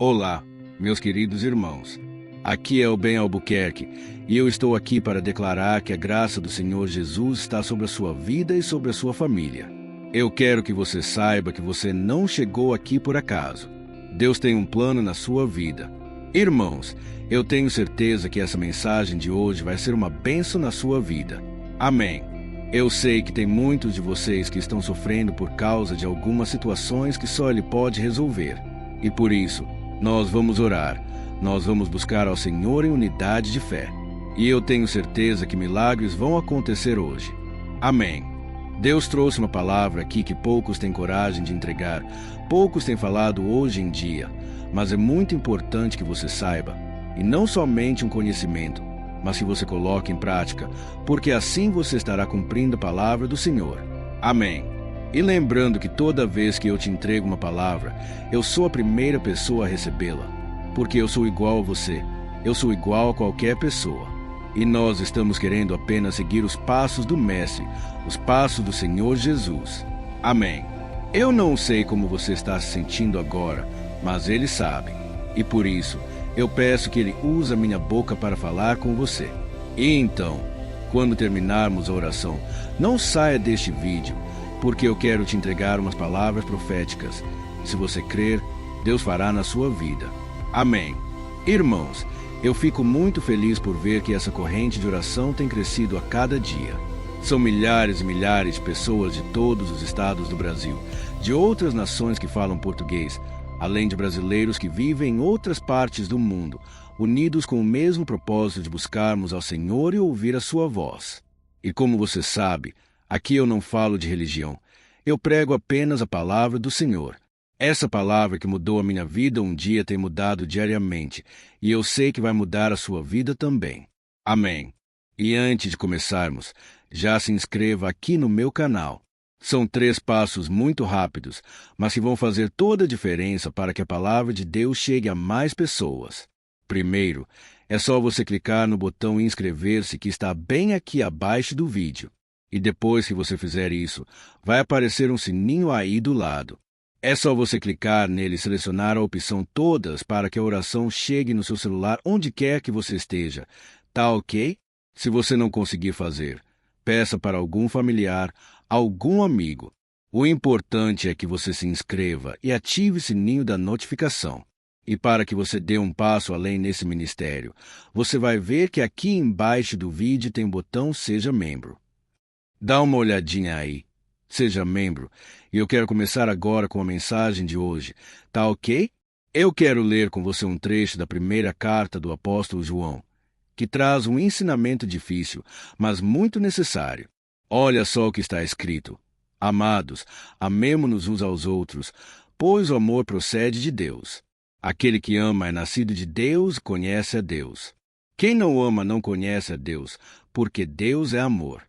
Olá, meus queridos irmãos. Aqui é o Ben Albuquerque e eu estou aqui para declarar que a graça do Senhor Jesus está sobre a sua vida e sobre a sua família. Eu quero que você saiba que você não chegou aqui por acaso. Deus tem um plano na sua vida. Irmãos, eu tenho certeza que essa mensagem de hoje vai ser uma bênção na sua vida. Amém. Eu sei que tem muitos de vocês que estão sofrendo por causa de algumas situações que só Ele pode resolver. E por isso, nós vamos orar. Nós vamos buscar ao Senhor em unidade de fé. E eu tenho certeza que milagres vão acontecer hoje. Amém. Deus trouxe uma palavra aqui que poucos têm coragem de entregar, poucos têm falado hoje em dia, mas é muito importante que você saiba, e não somente um conhecimento, mas que você coloque em prática, porque assim você estará cumprindo a palavra do Senhor. Amém. E lembrando que toda vez que eu te entrego uma palavra, eu sou a primeira pessoa a recebê-la, porque eu sou igual a você, eu sou igual a qualquer pessoa. E nós estamos querendo apenas seguir os passos do Mestre, os passos do Senhor Jesus. Amém. Eu não sei como você está se sentindo agora, mas Ele sabe. E por isso, eu peço que Ele use a minha boca para falar com você. E então, quando terminarmos a oração, não saia deste vídeo, porque eu quero te entregar umas palavras proféticas. Se você crer, Deus fará na sua vida. Amém. Irmãos, eu fico muito feliz por ver que essa corrente de oração tem crescido a cada dia. São milhares e milhares de pessoas de todos os estados do Brasil, de outras nações que falam português, além de brasileiros que vivem em outras partes do mundo, unidos com o mesmo propósito de buscarmos ao Senhor e ouvir a sua voz. E como você sabe, aqui eu não falo de religião. Eu prego apenas a palavra do Senhor. Essa palavra que mudou a minha vida um dia tem mudado diariamente, e eu sei que vai mudar a sua vida também. Amém. E antes de começarmos, já se inscreva aqui no meu canal. São 3 passos muito rápidos, mas que vão fazer toda a diferença para que a palavra de Deus chegue a mais pessoas. Primeiro, é só você clicar no botão inscrever-se que está bem aqui abaixo do vídeo. E depois que você fizer isso, vai aparecer um sininho aí do lado. É só você clicar nele e selecionar a opção Todas para que a oração chegue no seu celular onde quer que você esteja. Tá ok? Se você não conseguir fazer, peça para algum familiar, algum amigo. O importante é que você se inscreva e ative o sininho da notificação. E para que você dê um passo além nesse ministério, você vai ver que aqui embaixo do vídeo tem o botão Seja Membro. Dá uma olhadinha aí. Seja membro, e eu quero começar agora com a mensagem de hoje. Tá ok? Eu quero ler com você um trecho da primeira carta do apóstolo João, que traz um ensinamento difícil, mas muito necessário. Olha só o que está escrito. Amados, amemo-nos uns aos outros, pois o amor procede de Deus. Aquele que ama é nascido de Deus e conhece a Deus. Quem não ama não conhece a Deus, porque Deus é amor.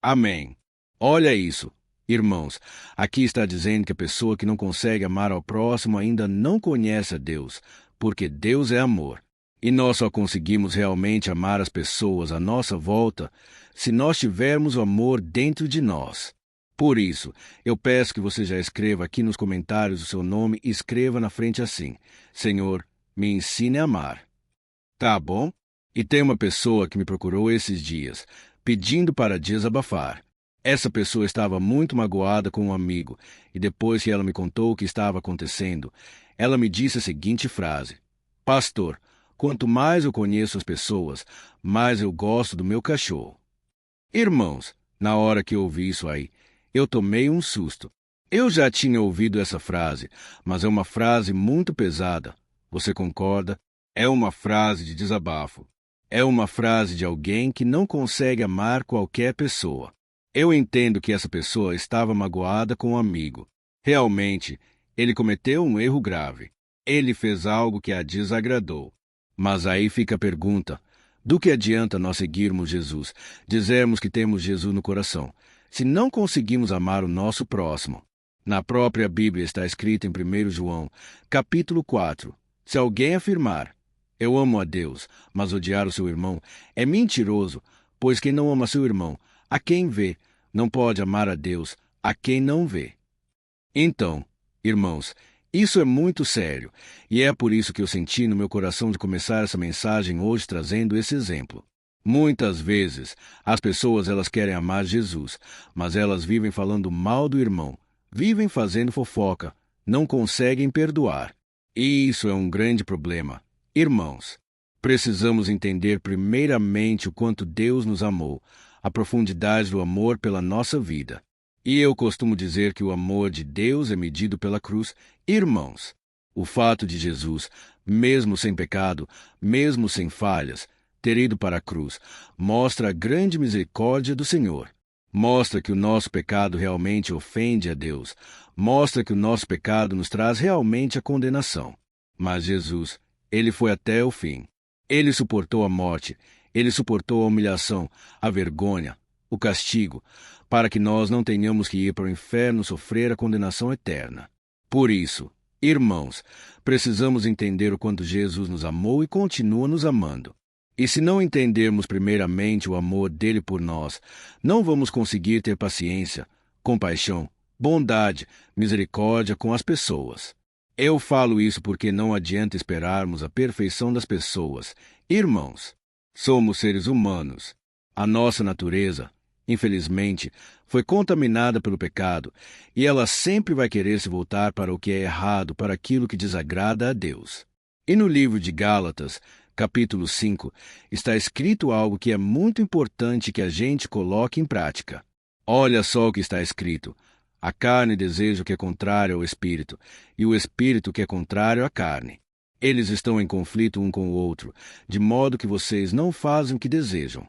Amém. Olha isso. Irmãos, aqui está dizendo que a pessoa que não consegue amar ao próximo ainda não conhece a Deus, porque Deus é amor. E nós só conseguimos realmente amar as pessoas à nossa volta se nós tivermos o amor dentro de nós. Por isso, eu peço que você já escreva aqui nos comentários o seu nome e escreva na frente assim: Senhor, me ensine a amar. Tá bom? E tem uma pessoa que me procurou esses dias, pedindo para desabafar. Essa pessoa estava muito magoada com um amigo, e depois que ela me contou o que estava acontecendo, ela me disse a seguinte frase: Pastor, quanto mais eu conheço as pessoas, mais eu gosto do meu cachorro. Irmãos, na hora que eu ouvi isso aí, eu tomei um susto. Eu já tinha ouvido essa frase, mas é uma frase muito pesada. Você concorda? É uma frase de desabafo. É uma frase de alguém que não consegue amar qualquer pessoa. Eu entendo que essa pessoa estava magoada com um amigo. Realmente, ele cometeu um erro grave. Ele fez algo que a desagradou. Mas aí fica a pergunta: do que adianta nós seguirmos Jesus, dizermos que temos Jesus no coração, se não conseguimos amar o nosso próximo? Na própria Bíblia está escrito em 1 João, capítulo 4, se alguém afirmar, eu amo a Deus, mas odiar o seu irmão, é mentiroso, pois quem não ama seu irmão, a quem vê, não pode amar a Deus, a quem não vê. Então, irmãos, Isso é muito sério, e é por isso que eu senti no meu coração de começar essa mensagem hoje trazendo esse exemplo. Muitas vezes, as pessoas elas querem amar Jesus, mas elas vivem falando mal do irmão, vivem fazendo fofoca, não conseguem perdoar. E isso é um grande problema. Irmãos, precisamos entender primeiramente o quanto Deus nos amou, a profundidade do amor pela nossa vida. E eu costumo dizer que o amor de Deus é medido pela cruz. Irmãos, o fato de Jesus, mesmo sem pecado, mesmo sem falhas, ter ido para a cruz, mostra a grande misericórdia do Senhor. Mostra que o nosso pecado realmente ofende a Deus. Mostra que o nosso pecado nos traz realmente a condenação. Mas Jesus, ele foi até o fim. Ele suportou a morte, ele suportou a humilhação, a vergonha, o castigo, para que nós não tenhamos que ir para o inferno sofrer a condenação eterna. Por isso, irmãos, precisamos entender o quanto Jesus nos amou e continua nos amando. E se não entendermos primeiramente o amor dele por nós, não vamos conseguir ter paciência, compaixão, bondade, misericórdia com as pessoas. Eu falo isso porque não adianta esperarmos a perfeição das pessoas. Irmãos, somos seres humanos. A nossa natureza, infelizmente, foi contaminada pelo pecado, e ela sempre vai querer se voltar para o que é errado, para aquilo que desagrada a Deus. E no livro de Gálatas, capítulo 5, está escrito algo que é muito importante que a gente coloque em prática. Olha só o que está escrito. A carne deseja o que é contrário ao espírito, e o espírito que é contrário à carne. Eles estão em conflito um com o outro, de modo que vocês não fazem o que desejam.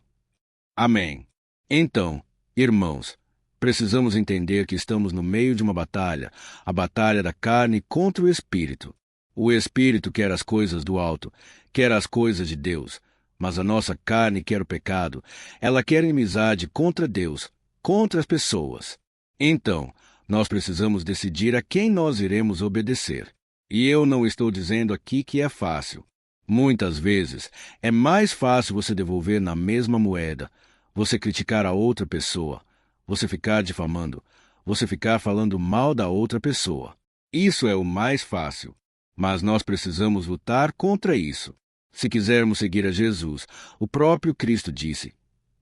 Amém. Então, irmãos, precisamos entender que estamos no meio de uma batalha, a batalha da carne contra o espírito. O espírito quer as coisas do alto, quer as coisas de Deus, mas a nossa carne quer o pecado. Ela quer inimizade contra Deus, contra as pessoas. Então, nós precisamos decidir a quem nós iremos obedecer. E eu não estou dizendo aqui que é fácil. Muitas vezes, é mais fácil você devolver na mesma moeda, você criticar a outra pessoa, você ficar difamando, você ficar falando mal da outra pessoa. Isso é o mais fácil. Mas nós precisamos lutar contra isso. Se quisermos seguir a Jesus, o próprio Cristo disse: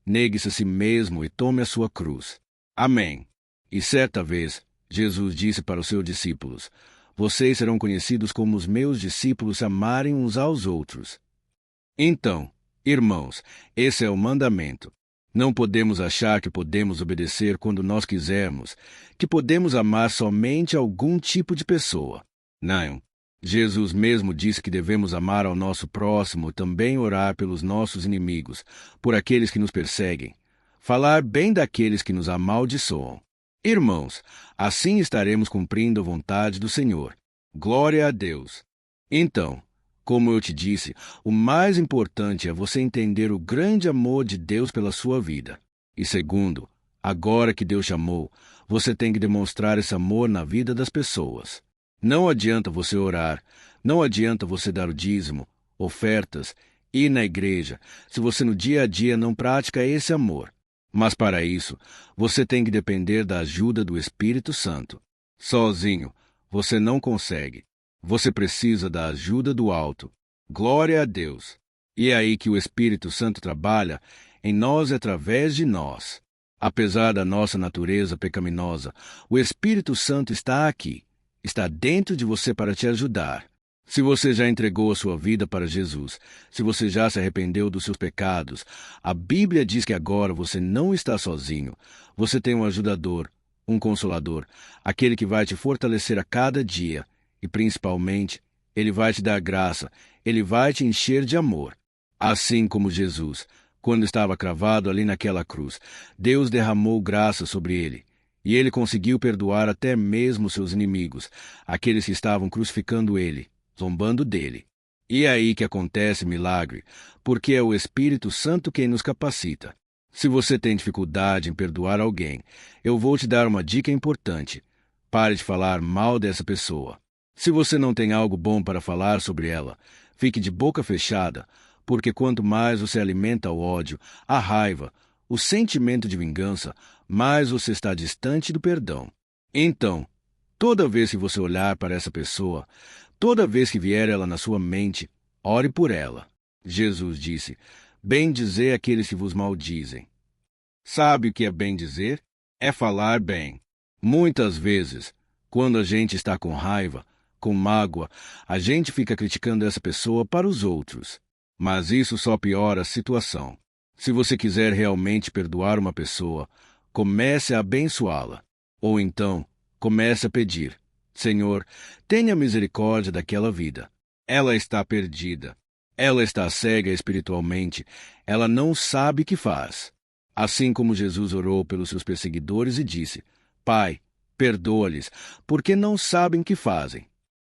negue-se a si mesmo e tome a sua cruz. Amém. E certa vez, Jesus disse para os seus discípulos: vocês serão conhecidos como os meus discípulos se amarem uns aos outros. Então, irmãos, esse é o mandamento. Não podemos achar que podemos obedecer quando nós quisermos, que podemos amar somente algum tipo de pessoa. Não. Jesus mesmo disse que devemos amar ao nosso próximo e também orar pelos nossos inimigos, por aqueles que nos perseguem, falar bem daqueles que nos amaldiçoam. Irmãos, assim estaremos cumprindo a vontade do Senhor. Glória a Deus! Então, como eu te disse, o mais importante é você entender o grande amor de Deus pela sua vida. E segundo, agora que Deus te amou, você tem que demonstrar esse amor na vida das pessoas. Não adianta você orar, não adianta você dar o dízimo, ofertas, ir na igreja, se você no dia a dia não pratica esse amor. Mas para isso, você tem que depender da ajuda do Espírito Santo. Sozinho, você não consegue. Você precisa da ajuda do alto. Glória a Deus! E é aí que o Espírito Santo trabalha em nós e através de nós. Apesar da nossa natureza pecaminosa, o Espírito Santo está aqui. Está dentro de você para te ajudar. Se você já entregou a sua vida para Jesus, se você já se arrependeu dos seus pecados, a Bíblia diz que agora você não está sozinho. Você tem um ajudador, um consolador, aquele que vai te fortalecer a cada dia e, principalmente, ele vai te dar graça, ele vai te encher de amor. Assim como Jesus, quando estava cravado ali naquela cruz, Deus derramou graça sobre ele. E ele conseguiu perdoar até mesmo seus inimigos, aqueles que estavam crucificando ele, zombando dele. E é aí que acontece milagre, porque é o Espírito Santo quem nos capacita. Se você tem dificuldade em perdoar alguém, eu vou te dar uma dica importante. Pare de falar mal dessa pessoa. Se você não tem algo bom para falar sobre ela, fique de boca fechada, porque quanto mais você alimenta o ódio, a raiva, o sentimento de vingança, mais você está distante do perdão. Então, Toda vez que você olhar para essa pessoa, toda vez que vier ela na sua mente, ore por ela. Jesus disse: bem-dizer aqueles que vos maldizem. Sabe o que é bem-dizer? É falar bem. Muitas vezes, quando a gente está com raiva, com mágoa, a gente fica criticando essa pessoa para os outros. Mas isso só piora a situação. Se você quiser realmente perdoar uma pessoa, comece a abençoá-la. Ou então, comece a pedir: Senhor, tenha misericórdia daquela vida. Ela está perdida. Ela está cega espiritualmente. Ela não sabe o que faz. Assim como Jesus orou pelos seus perseguidores e disse: Pai, perdoa-lhes, porque não sabem o que fazem.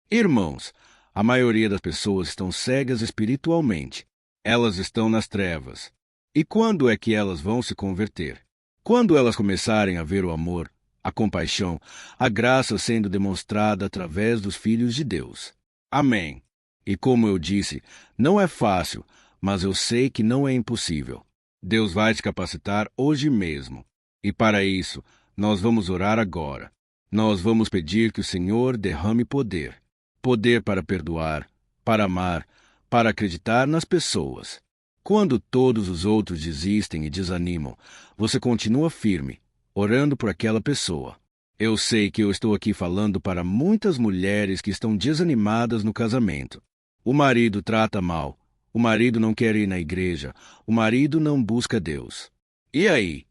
Irmãos, a maioria das pessoas estão cegas espiritualmente. Elas estão nas trevas. E quando é que elas vão se converter? Quando elas começarem a ver o amor, a compaixão, a graça sendo demonstrada através dos filhos de Deus. Amém. E como eu disse, não é fácil, mas eu sei que não é impossível. Deus vai te capacitar hoje mesmo. E para isso, nós vamos orar agora. Nós vamos pedir que o Senhor derrame poder. Poder para perdoar, para amar, para acreditar nas pessoas. Quando todos os outros desistem e desanimam, você continua firme, orando por aquela pessoa. Eu sei que eu estou aqui falando para muitas mulheres que estão desanimadas no casamento. O marido trata mal, o marido não quer ir na igreja, o marido não busca Deus. E aí?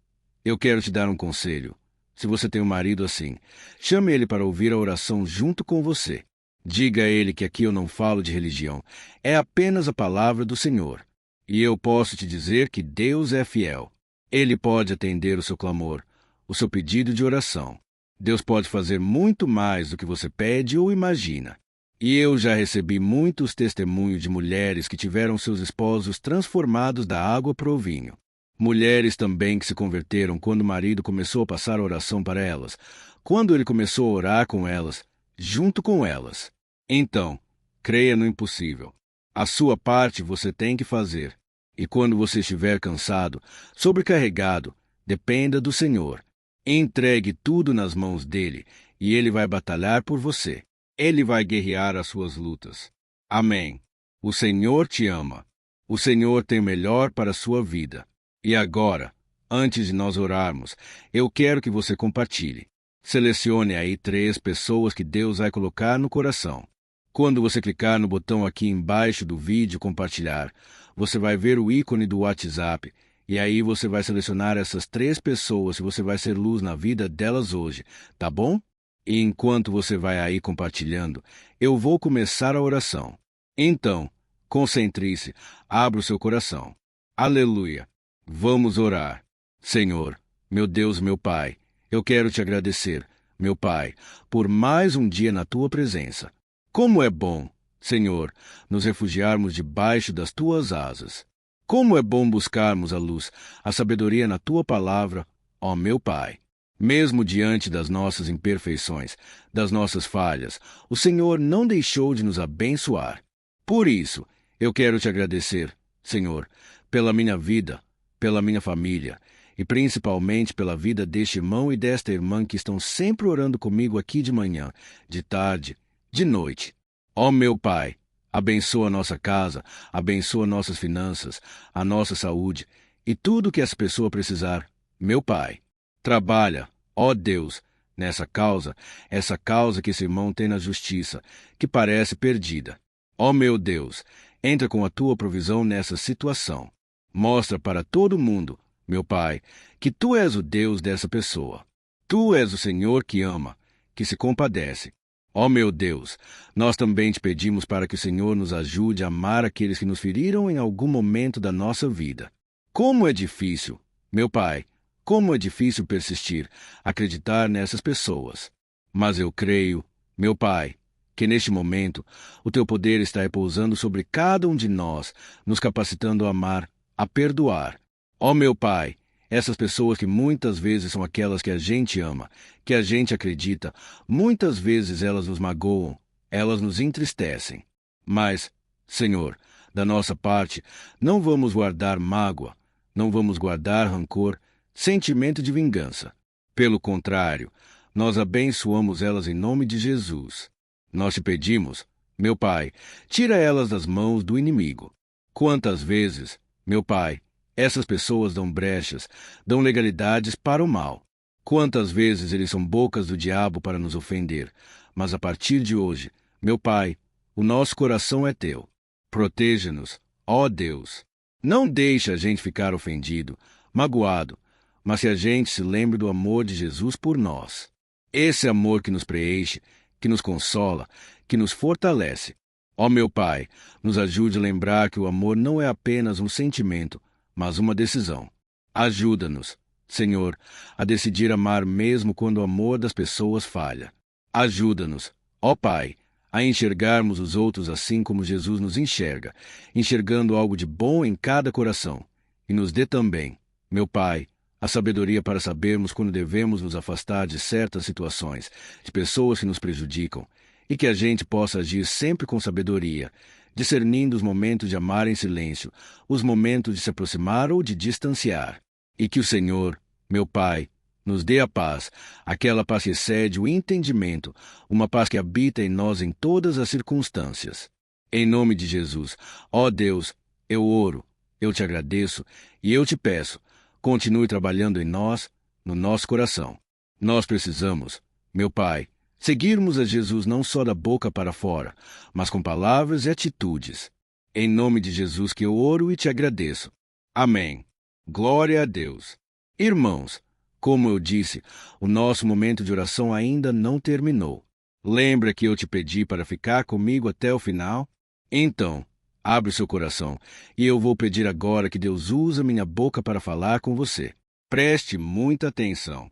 Eu quero te dar um conselho. Se você tem um marido assim, chame ele para ouvir a oração junto com você. Diga a ele que aqui eu não falo de religião, é apenas a palavra do Senhor. E eu posso te dizer que Deus é fiel. Ele pode atender o seu clamor, o seu pedido de oração. Deus pode fazer muito mais do que você pede ou imagina. E eu já recebi muitos testemunhos de mulheres que tiveram seus esposos transformados da água para o vinho. Mulheres também que se converteram quando o marido começou a passar a oração para elas, quando ele começou a orar com elas, junto com elas. Então, creia no impossível. A sua parte você tem que fazer. E quando você estiver cansado, sobrecarregado, dependa do Senhor. Entregue tudo nas mãos dele e ele vai batalhar por você. Ele vai guerrear as suas lutas. Amém. O Senhor te ama. O Senhor tem o melhor para a sua vida. E agora, antes de nós orarmos, eu quero que você compartilhe. Selecione aí 3 pessoas que Deus vai colocar no coração. Quando você clicar no botão aqui embaixo do vídeo compartilhar, você vai ver o ícone do WhatsApp e aí você vai selecionar essas 3 pessoas e você vai ser luz na vida delas hoje, tá bom? E enquanto você vai aí compartilhando, eu vou começar a oração. Então, concentre-se, abra o seu coração. Aleluia! Vamos orar. Senhor, meu Deus, meu Pai, eu quero te agradecer, meu Pai, por mais um dia na tua presença. Como é bom, Senhor, nos refugiarmos debaixo das tuas asas. Como é bom buscarmos a luz, a sabedoria na tua palavra, ó meu Pai. Mesmo diante das nossas imperfeições, das nossas falhas, o Senhor não deixou de nos abençoar. Por isso, eu quero te agradecer, Senhor, pela minha vida, pela minha família, e principalmente pela vida deste irmão e desta irmã que estão sempre orando comigo aqui de manhã, de tarde, de noite. Ó meu Pai, abençoa a nossa casa, abençoa nossas finanças, a nossa saúde e tudo o que essa pessoa precisar. Meu Pai, trabalha, ó Deus, nessa causa, essa causa que esse irmão tem na justiça, que parece perdida. Ó meu Deus, entra com a tua provisão nessa situação. Mostra para todo mundo, meu Pai, que tu és o Deus dessa pessoa. Tu és o Senhor que ama, que se compadece. Ó meu Deus, nós também te pedimos para que o Senhor nos ajude a amar aqueles que nos feriram em algum momento da nossa vida. Como é difícil, meu Pai, como é difícil persistir, acreditar nessas pessoas. Mas eu creio, meu Pai, que neste momento o teu poder está repousando sobre cada um de nós, nos capacitando a amar, a perdoar. Ó meu Pai, essas pessoas que muitas vezes são aquelas que a gente ama, que a gente acredita, muitas vezes elas nos magoam, elas nos entristecem. Mas, Senhor, da nossa parte, não vamos guardar mágoa, não vamos guardar rancor, sentimento de vingança. Pelo contrário, Nós abençoamos elas em nome de Jesus. Nós te pedimos, meu Pai, tira elas das mãos do inimigo. Quantas vezes, meu Pai, essas pessoas dão brechas, dão legalidades para o mal. Quantas vezes eles são bocas do diabo para nos ofender. Mas a partir de hoje, meu Pai, o nosso coração é teu. Proteja-nos, ó Deus. Não deixe a gente ficar ofendido, magoado, mas que a gente se lembre do amor de Jesus por nós. Esse amor que nos preenche, que nos consola, que nos fortalece. Ó meu Pai, nos ajude a lembrar que o amor não é apenas um sentimento, mas uma decisão. Ajuda-nos, Senhor, a decidir amar mesmo quando o amor das pessoas falha. Ajuda-nos, ó Pai, a enxergarmos os outros assim como Jesus nos enxerga, enxergando algo de bom em cada coração. E nos dê também, meu Pai, a sabedoria para sabermos quando devemos nos afastar de certas situações, de pessoas que nos prejudicam, e que a gente possa agir sempre com sabedoria, discernindo os momentos de amar em silêncio, os momentos de se aproximar ou de distanciar. E que o Senhor, meu Pai, nos dê a paz, aquela paz que excede o entendimento, uma paz que habita em nós em todas as circunstâncias. Em nome de Jesus, ó Deus, eu oro, eu te agradeço e eu te peço, continue trabalhando em nós, no nosso coração. Nós precisamos, meu Pai, seguirmos a Jesus não só da boca para fora, mas com palavras e atitudes. Em nome de Jesus que eu oro e te agradeço. Amém. Glória a Deus. Irmãos, como eu disse, o nosso momento de oração ainda não terminou. Lembra que eu te pedi para ficar comigo até o final? Então, abre seu coração e eu vou pedir agora que Deus use minha boca para falar com você. Preste muita atenção.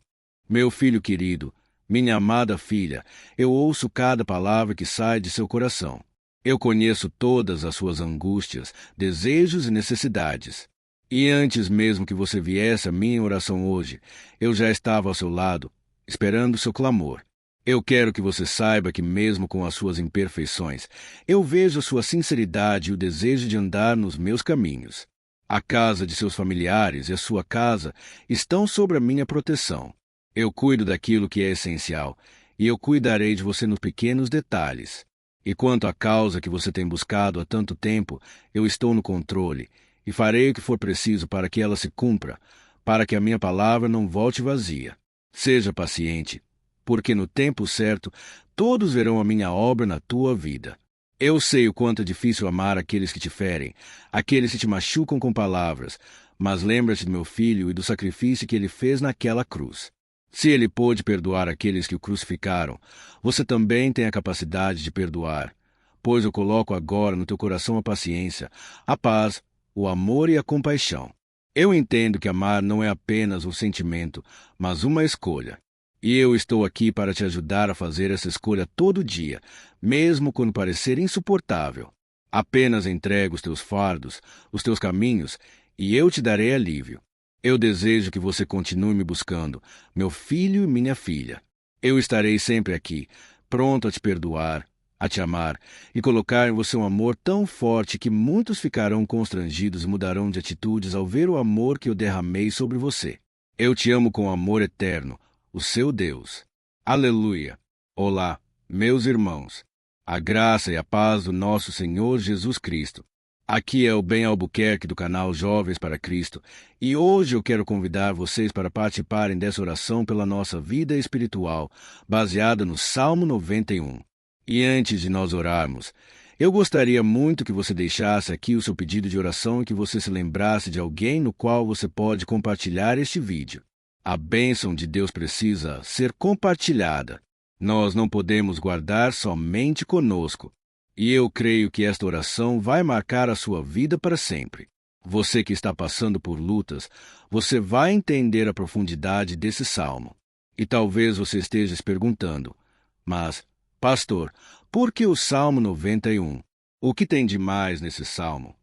Meu filho querido, minha amada filha, eu ouço cada palavra que sai de seu coração. Eu conheço todas as suas angústias, desejos e necessidades. E antes mesmo que você viesse à minha oração hoje, eu já estava ao seu lado, esperando seu clamor. Eu quero que você saiba que mesmo com as suas imperfeições, eu vejo a sua sinceridade e o desejo de andar nos meus caminhos. A casa de seus familiares e a sua casa estão sob a minha proteção. Eu cuido daquilo que é essencial, e eu cuidarei de você nos pequenos detalhes. E quanto à causa que você tem buscado há tanto tempo, eu estou no controle, e farei o que for preciso para que ela se cumpra, para que a minha palavra não volte vazia. Seja paciente, porque no tempo certo todos verão a minha obra na tua vida. Eu sei o quanto é difícil amar aqueles que te ferem, aqueles que te machucam com palavras, mas lembra-te do meu filho e do sacrifício que ele fez naquela cruz. Se ele pôde perdoar aqueles que o crucificaram, você também tem a capacidade de perdoar, pois eu coloco agora no teu coração a paciência, a paz, o amor e a compaixão. Eu entendo que amar não é apenas um sentimento, mas uma escolha. E eu estou aqui para te ajudar a fazer essa escolha todo dia, mesmo quando parecer insuportável. Apenas entrega os teus fardos, os teus caminhos, e eu te darei alívio. Eu desejo que você continue me buscando, meu filho e minha filha. Eu estarei sempre aqui, pronto a te perdoar, a te amar e colocar em você um amor tão forte que muitos ficarão constrangidos e mudarão de atitudes ao ver o amor que eu derramei sobre você. Eu te amo com amor eterno, o seu Deus. Aleluia! Olá, meus irmãos. A graça e a paz do nosso Senhor Jesus Cristo. Aqui é o Ben Albuquerque do canal Jovens para Cristo e hoje eu quero convidar vocês para participarem dessa oração pela nossa vida espiritual, baseada no Salmo 91. E antes de nós orarmos, eu gostaria muito que você deixasse aqui o seu pedido de oração e que você se lembrasse de alguém no qual você pode compartilhar este vídeo. A bênção de Deus precisa ser compartilhada. Nós não podemos guardar somente conosco. E eu creio que esta oração vai marcar a sua vida para sempre. Você que está passando por lutas, você vai entender a profundidade desse salmo. E talvez você esteja se perguntando, mas, pastor, por que o Salmo 91? O que tem de mais nesse salmo?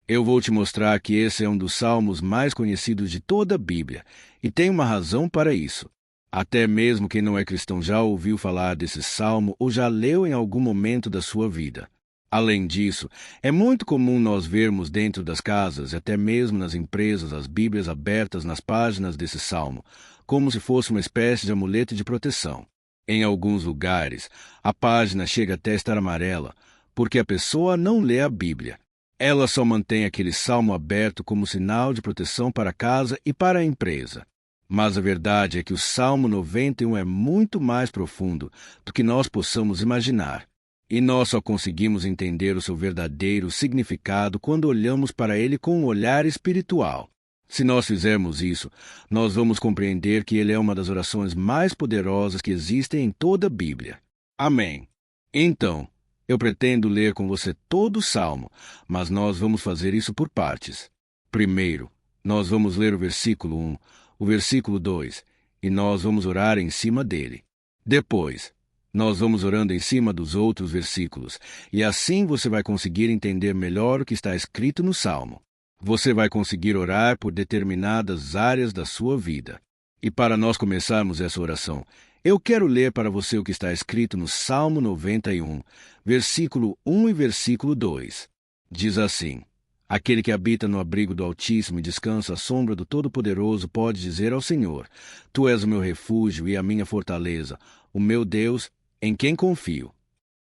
Eu vou te mostrar que esse é um dos salmos mais conhecidos de toda a Bíblia, e tem uma razão para isso. Até mesmo quem não é cristão já ouviu falar desse salmo ou já leu em algum momento da sua vida. Além disso, é muito comum nós vermos dentro das casas e até mesmo nas empresas as Bíblias abertas nas páginas desse salmo, como se fosse uma espécie de amuleto de proteção. Em alguns lugares, a página chega até estar amarela, porque a pessoa não lê a Bíblia. Ela só mantém aquele salmo aberto como sinal de proteção para a casa e para a empresa. Mas a verdade é que o Salmo 91 é muito mais profundo do que nós possamos imaginar. E nós só conseguimos entender o seu verdadeiro significado quando olhamos para ele com um olhar espiritual. Se nós fizermos isso, nós vamos compreender que ele é uma das orações mais poderosas que existem em toda a Bíblia. Amém. Então, eu pretendo ler com você todo o Salmo, mas nós vamos fazer isso por partes. Primeiro, nós vamos ler o versículo 1, o versículo 2, e nós vamos orar em cima dele. Depois, nós vamos orando em cima dos outros versículos, e assim você vai conseguir entender melhor o que está escrito no Salmo. Você vai conseguir orar por determinadas áreas da sua vida. E para nós começarmos essa oração, eu quero ler para você o que está escrito no Salmo 91, versículo 1 e versículo 2. Diz assim: Aquele que habita no abrigo do Altíssimo e descansa à sombra do Todo-Poderoso pode dizer ao Senhor: Tu és o meu refúgio e a minha fortaleza, o meu Deus, em quem confio.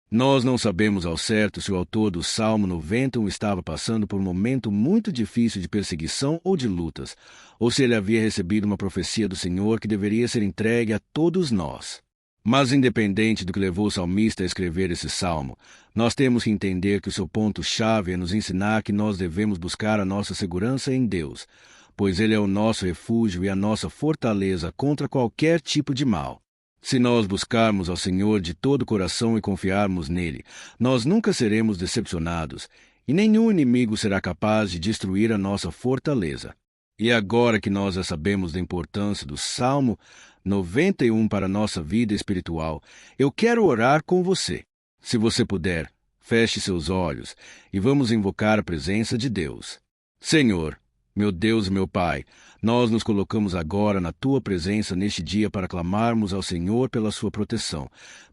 Nós não sabemos ao certo se o autor do Salmo 91 estava passando por um momento muito difícil de perseguição ou de lutas, ou se ele havia recebido uma profecia do Senhor que deveria ser entregue a todos nós. Mas, independente do que levou o salmista a escrever esse salmo, nós temos que entender que o seu ponto-chave é nos ensinar que nós devemos buscar a nossa segurança em Deus, pois Ele é o nosso refúgio e a nossa fortaleza contra qualquer tipo de mal. Se nós buscarmos ao Senhor de todo o coração e confiarmos nele, nós nunca seremos decepcionados, e nenhum inimigo será capaz de destruir a nossa fortaleza. E agora que nós já sabemos da importância do Salmo 91 para a nossa vida espiritual, eu quero orar com você. Se você puder, feche seus olhos e vamos invocar a presença de Deus. Senhor, meu Deus e meu Pai, nós nos colocamos agora na Tua presença neste dia para clamarmos ao Senhor pela Sua proteção,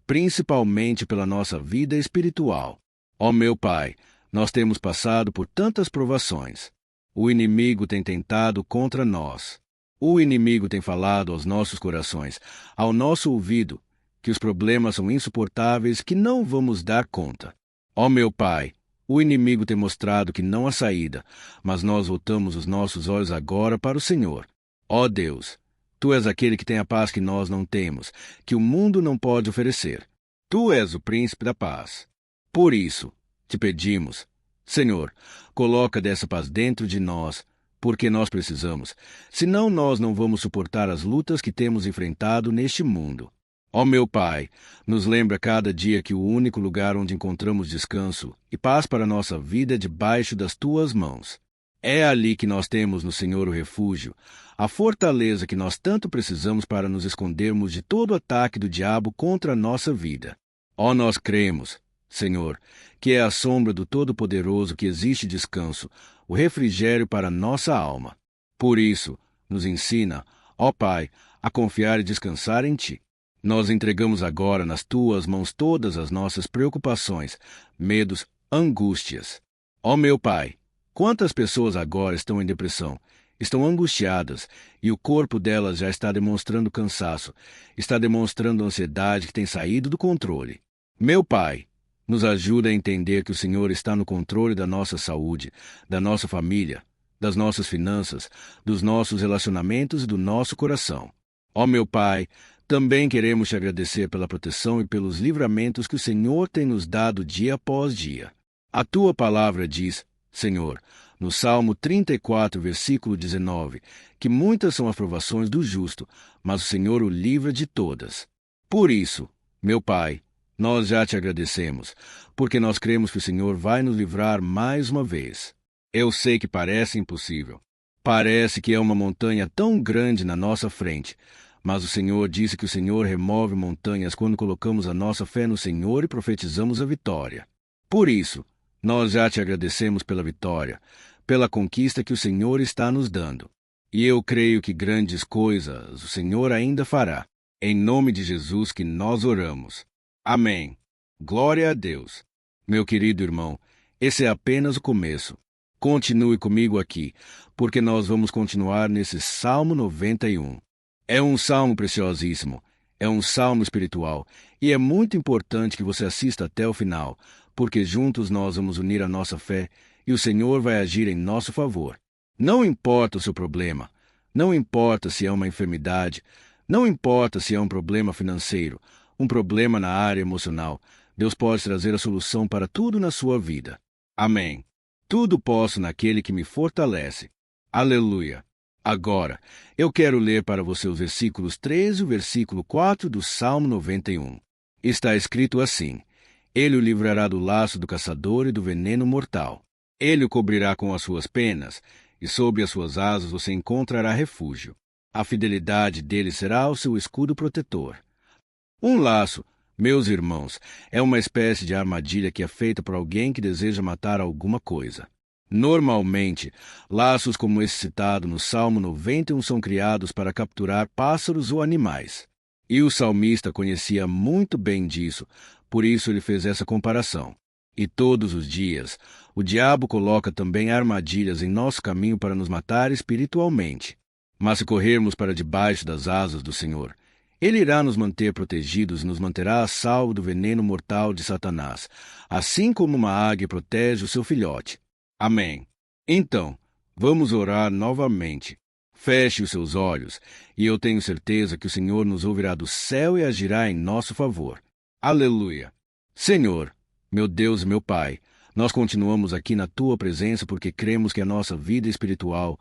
principalmente pela nossa vida espiritual. Ó meu Pai, nós temos passado por tantas provações. O inimigo tem tentado contra nós. O inimigo tem falado aos nossos corações, ao nosso ouvido, que os problemas são insuportáveis, que não vamos dar conta. Ó meu Pai, o inimigo tem mostrado que não há saída, mas nós voltamos os nossos olhos agora para o Senhor. Ó Deus, Tu és aquele que tem a paz que nós não temos, que o mundo não pode oferecer. Tu és o príncipe da paz. Por isso, te pedimos, Senhor, coloca dessa paz dentro de nós, porque nós precisamos, senão nós não vamos suportar as lutas que temos enfrentado neste mundo. Ó meu Pai, nos lembra cada dia que o único lugar onde encontramos descanso e paz para a nossa vida é debaixo das Tuas mãos. É ali que nós temos no Senhor o refúgio, a fortaleza que nós tanto precisamos para nos escondermos de todo o ataque do diabo contra a nossa vida. Ó, nós cremos, Senhor, que é à sombra do Todo-Poderoso que existe descanso, o refrigério para a nossa alma. Por isso, nos ensina, ó Pai, a confiar e descansar em Ti. Nós entregamos agora nas Tuas mãos todas as nossas preocupações, medos, angústias. Ó meu Pai, quantas pessoas agora estão em depressão, estão angustiadas, e o corpo delas já está demonstrando cansaço, está demonstrando ansiedade que tem saído do controle. Meu Pai, nos ajuda a entender que o Senhor está no controle da nossa saúde, da nossa família, das nossas finanças, dos nossos relacionamentos e do nosso coração. Ó meu Pai, também queremos Te agradecer pela proteção e pelos livramentos que o Senhor tem nos dado dia após dia. A Tua palavra diz, Senhor, no Salmo 34, versículo 19, que muitas são as provações do justo, mas o Senhor o livra de todas. Por isso, meu Pai, nós já Te agradecemos, porque nós cremos que o Senhor vai nos livrar mais uma vez. Eu sei que parece impossível. Parece que é uma montanha tão grande na nossa frente, mas o Senhor disse que o Senhor remove montanhas quando colocamos a nossa fé no Senhor e profetizamos a vitória. Por isso, nós já Te agradecemos pela vitória, pela conquista que o Senhor está nos dando. E eu creio que grandes coisas o Senhor ainda fará. Em nome de Jesus que nós oramos. Amém. Glória a Deus. Meu querido irmão, esse é apenas o começo. Continue comigo aqui, porque nós vamos continuar nesse Salmo 91. É um salmo preciosíssimo, é um salmo espiritual, e é muito importante que você assista até o final, porque juntos nós vamos unir a nossa fé e o Senhor vai agir em nosso favor. Não importa o seu problema, não importa se é uma enfermidade, não importa se é um problema financeiro, um problema na área emocional, Deus pode trazer a solução para tudo na sua vida. Amém. Tudo posso naquele que me fortalece. Aleluia. Agora, eu quero ler para você os versículos 13 e o versículo 4 do Salmo 91. Está escrito assim: Ele o livrará do laço do caçador e do veneno mortal. Ele o cobrirá com as suas penas, e sob as suas asas você encontrará refúgio. A fidelidade dele será o seu escudo protetor. Um laço, meus irmãos, é uma espécie de armadilha que é feita por alguém que deseja matar alguma coisa. Normalmente, laços como esse citado no Salmo 91 são criados para capturar pássaros ou animais. E o salmista conhecia muito bem disso, por isso ele fez essa comparação. E todos os dias, o diabo coloca também armadilhas em nosso caminho para nos matar espiritualmente. Mas se corrermos para debaixo das asas do Senhor, Ele irá nos manter protegidos e nos manterá a salvo do veneno mortal de Satanás, assim como uma águia protege o seu filhote. Amém. Então, vamos orar novamente. Feche os seus olhos, e eu tenho certeza que o Senhor nos ouvirá do céu e agirá em nosso favor. Aleluia. Senhor, meu Deus e meu Pai, nós continuamos aqui na Tua presença porque cremos que a nossa vida espiritual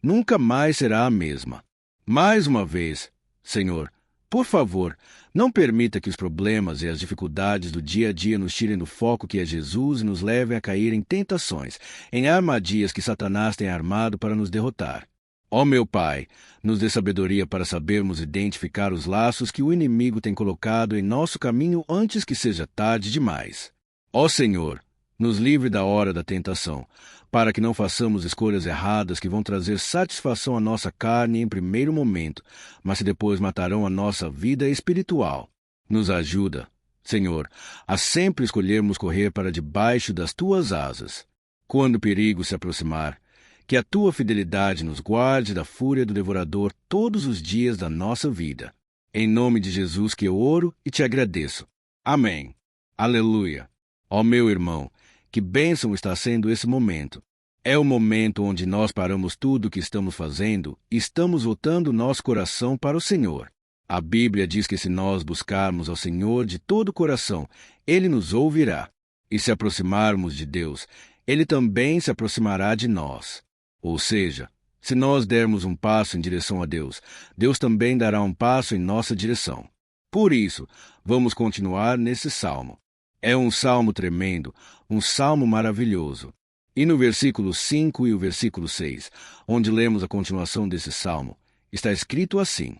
nunca mais será a mesma. Mais uma vez, Senhor, por favor, não permita que os problemas e as dificuldades do dia a dia nos tirem do foco que é Jesus e nos levem a cair em tentações, em armadilhas que Satanás tem armado para nos derrotar. Ó meu Pai, nos dê sabedoria para sabermos identificar os laços que o inimigo tem colocado em nosso caminho antes que seja tarde demais. Ó Senhor, nos livre da hora da tentação, para que não façamos escolhas erradas que vão trazer satisfação à nossa carne em primeiro momento, mas que depois matarão a nossa vida espiritual. Nos ajuda, Senhor, a sempre escolhermos correr para debaixo das Tuas asas. Quando o perigo se aproximar, que a Tua fidelidade nos guarde da fúria do devorador todos os dias da nossa vida. Em nome de Jesus que eu oro e te agradeço. Amém. Aleluia. Ó meu irmão, que bênção está sendo esse momento. É o momento onde nós paramos tudo o que estamos fazendo e estamos voltando nosso coração para o Senhor. A Bíblia diz que se nós buscarmos ao Senhor de todo o coração, Ele nos ouvirá. E se aproximarmos de Deus, Ele também se aproximará de nós. Ou seja, se nós dermos um passo em direção a Deus, Deus também dará um passo em nossa direção. Por isso, vamos continuar nesse salmo. É um salmo tremendo, um salmo maravilhoso. E no versículo 5 e o versículo 6, onde lemos a continuação desse salmo, está escrito assim: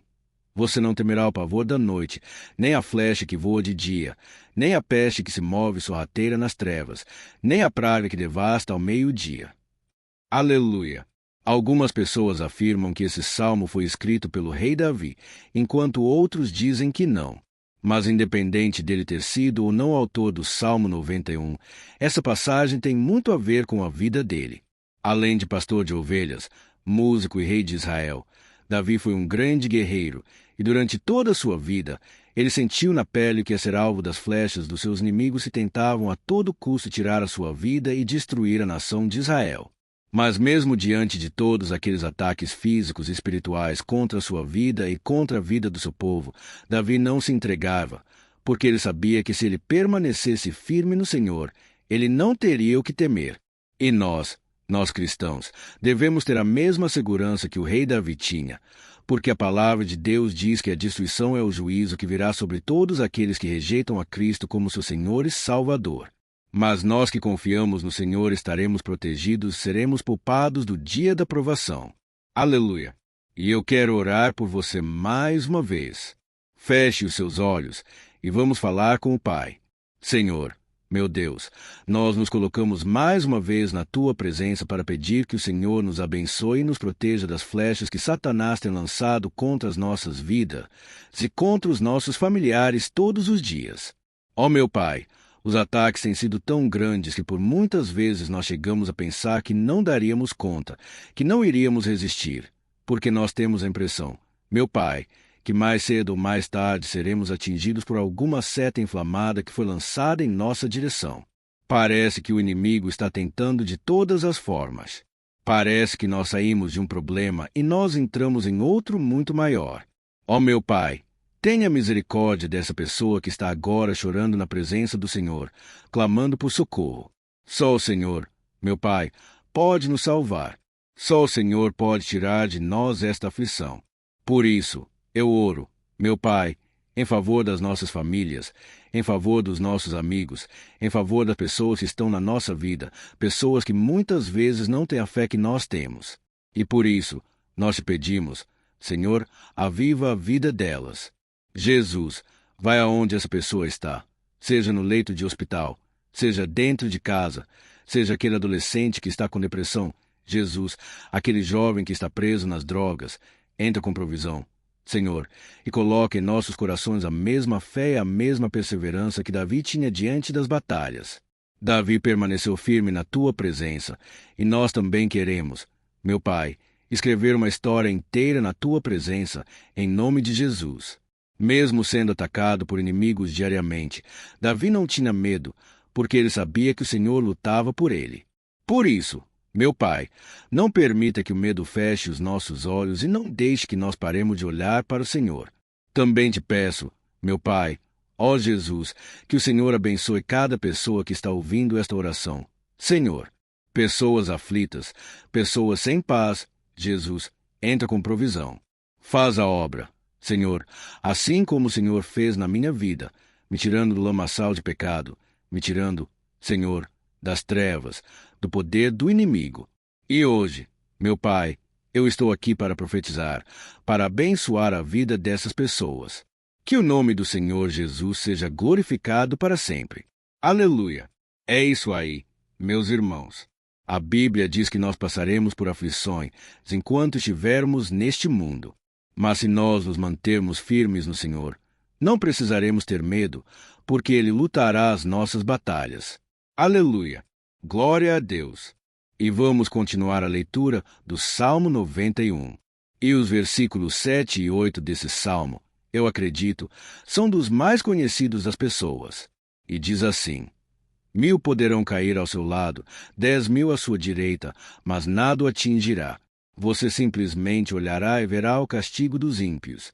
Você não temerá o pavor da noite, nem a flecha que voa de dia, nem a peste que se move sorrateira nas trevas, nem a praga que devasta ao meio-dia. Aleluia! Algumas pessoas afirmam que esse salmo foi escrito pelo rei Davi, enquanto outros dizem que não. Mas independente dele ter sido ou não autor do Salmo 91, essa passagem tem muito a ver com a vida dele. Além de pastor de ovelhas, músico e rei de Israel, Davi foi um grande guerreiro, e durante toda a sua vida, ele sentiu na pele que ia ser alvo das flechas dos seus inimigos que tentavam a todo custo tirar a sua vida e destruir a nação de Israel. Mas mesmo diante de todos aqueles ataques físicos e espirituais contra a sua vida e contra a vida do seu povo, Davi não se entregava, porque ele sabia que se ele permanecesse firme no Senhor, ele não teria o que temer. E nós cristãos, devemos ter a mesma segurança que o rei Davi tinha, porque a palavra de Deus diz que a destruição é o juízo que virá sobre todos aqueles que rejeitam a Cristo como seu Senhor e Salvador. Mas nós que confiamos no Senhor estaremos protegidos, seremos poupados do dia da provação. Aleluia! E eu quero orar por você mais uma vez. Feche os seus olhos e vamos falar com o Pai. Senhor, meu Deus, nós nos colocamos mais uma vez na Tua presença para pedir que o Senhor nos abençoe e nos proteja das flechas que Satanás tem lançado contra as nossas vidas e contra os nossos familiares todos os dias. Ó meu Pai, os ataques têm sido tão grandes que por muitas vezes nós chegamos a pensar que não daríamos conta, que não iríamos resistir, porque nós temos a impressão meu Pai, que mais cedo ou mais tarde seremos atingidos por alguma seta inflamada que foi lançada em nossa direção. Parece que o inimigo está tentando de todas as formas. Parece que nós saímos de um problema e nós entramos em outro muito maior. Ó meu Pai, tenha misericórdia dessa pessoa que está agora chorando na presença do Senhor, clamando por socorro. Só o Senhor, meu Pai, pode nos salvar. Só o Senhor pode tirar de nós esta aflição. Por isso, eu oro, meu Pai, em favor das nossas famílias, em favor dos nossos amigos, em favor das pessoas que estão na nossa vida, pessoas que muitas vezes não têm a fé que nós temos. E por isso, nós te pedimos, Senhor, aviva a vida delas. Jesus, vai aonde essa pessoa está, seja no leito de hospital, seja dentro de casa, seja aquele adolescente que está com depressão. Jesus, aquele jovem que está preso nas drogas, entra com provisão. Senhor, e coloque em nossos corações a mesma fé e a mesma perseverança que Davi tinha diante das batalhas. Davi permaneceu firme na tua presença, e nós também queremos, meu Pai, escrever uma história inteira na tua presença, em nome de Jesus. Mesmo sendo atacado por inimigos diariamente, Davi não tinha medo, porque ele sabia que o Senhor lutava por ele. Por isso, meu Pai, não permita que o medo feche os nossos olhos e não deixe que nós paremos de olhar para o Senhor. Também te peço, meu Pai, ó Jesus, que o Senhor abençoe cada pessoa que está ouvindo esta oração. Senhor, pessoas aflitas, pessoas sem paz, Jesus, entra com provisão. Faz a obra, Senhor, assim como o Senhor fez na minha vida, me tirando do lamaçal de pecado, me tirando, Senhor, das trevas, do poder do inimigo. E hoje, meu Pai, eu estou aqui para profetizar, para abençoar a vida dessas pessoas. Que o nome do Senhor Jesus seja glorificado para sempre. Aleluia! É isso aí, meus irmãos. A Bíblia diz que nós passaremos por aflições enquanto estivermos neste mundo. Mas se nós nos mantermos firmes no Senhor, não precisaremos ter medo, porque Ele lutará as nossas batalhas. Aleluia! Glória a Deus! E vamos continuar a leitura do Salmo 91. E os versículos 7 e 8 desse salmo, eu acredito, são dos mais conhecidos das pessoas. E diz assim: 1000 poderão cair ao seu lado, 10.000 à sua direita, mas nada o atingirá. Você simplesmente olhará e verá o castigo dos ímpios.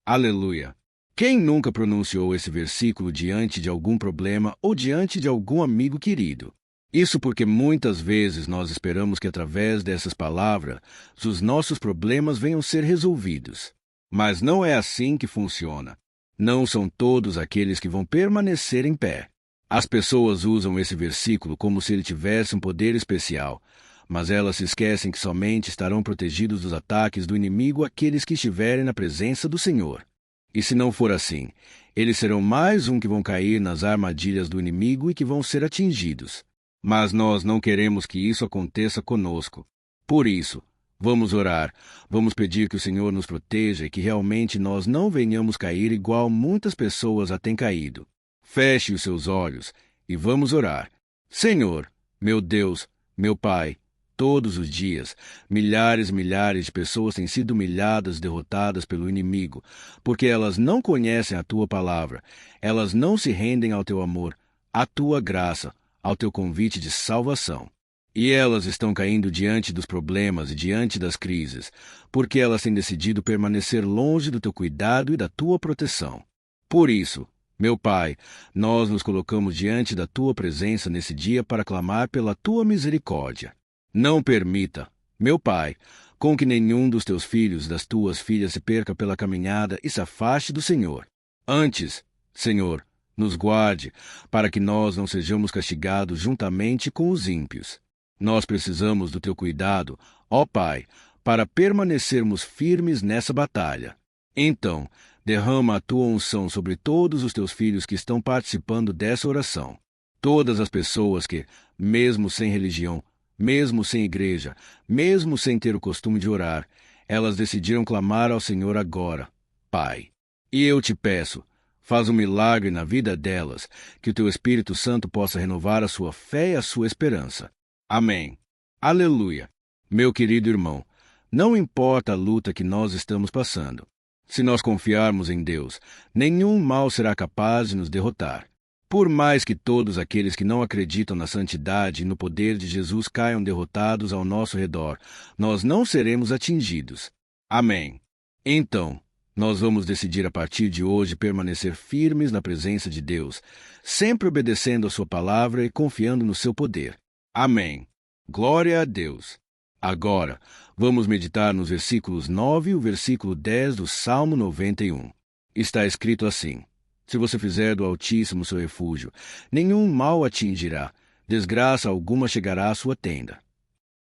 Aleluia! Quem nunca pronunciou esse versículo diante de algum problema ou diante de algum amigo querido? Isso porque muitas vezes nós esperamos que através dessas palavras os nossos problemas venham ser resolvidos. Mas não é assim que funciona. Não são todos aqueles que vão permanecer em pé. As pessoas usam esse versículo como se ele tivesse um poder especial, mas elas se esquecem que somente estarão protegidos dos ataques do inimigo aqueles que estiverem na presença do Senhor. E se não for assim, eles serão mais um que vão cair nas armadilhas do inimigo e que vão ser atingidos. Mas nós não queremos que isso aconteça conosco. Por isso, vamos orar, vamos pedir que o Senhor nos proteja e que realmente nós não venhamos cair igual muitas pessoas já têm caído. Feche os seus olhos e vamos orar. Senhor, meu Deus, meu Pai, todos os dias, milhares e milhares de pessoas têm sido humilhadas, derrotadas pelo inimigo, porque elas não conhecem a Tua palavra, elas não se rendem ao Teu amor, à Tua graça, ao Teu convite de salvação. E elas estão caindo diante dos problemas e diante das crises, porque elas têm decidido permanecer longe do Teu cuidado e da Tua proteção. Por isso, meu Pai, nós nos colocamos diante da Tua presença nesse dia para clamar pela Tua misericórdia. Não permita, meu Pai, com que nenhum dos Teus filhos e das Tuas filhas se perca pela caminhada e se afaste do Senhor. Antes, Senhor, nos guarde, para que nós não sejamos castigados juntamente com os ímpios. Nós precisamos do Teu cuidado, ó Pai, para permanecermos firmes nessa batalha. Então, derrama a Tua unção sobre todos os Teus filhos que estão participando dessa oração. Todas as pessoas que, mesmo sem religião, mesmo sem igreja, mesmo sem ter o costume de orar, elas decidiram clamar ao Senhor agora, Pai. E eu te peço, faz um milagre na vida delas, que o Teu Espírito Santo possa renovar a sua fé e a sua esperança. Amém. Aleluia. Meu querido irmão, Não importa a luta que nós estamos passando. Se nós confiarmos em Deus, nenhum mal será capaz de nos derrotar. Por mais que todos aqueles que não acreditam na santidade e no poder de Jesus caiam derrotados ao nosso redor, nós não seremos atingidos. Amém. Então, nós vamos decidir a partir de hoje permanecer firmes na presença de Deus, sempre obedecendo a sua palavra e confiando no seu poder. Amém. Glória a Deus. Agora, vamos meditar nos versículos 9 e o versículo 10 do Salmo 91. Está escrito assim: Se você fizer do Altíssimo seu refúgio, nenhum mal atingirá, desgraça alguma chegará à sua tenda.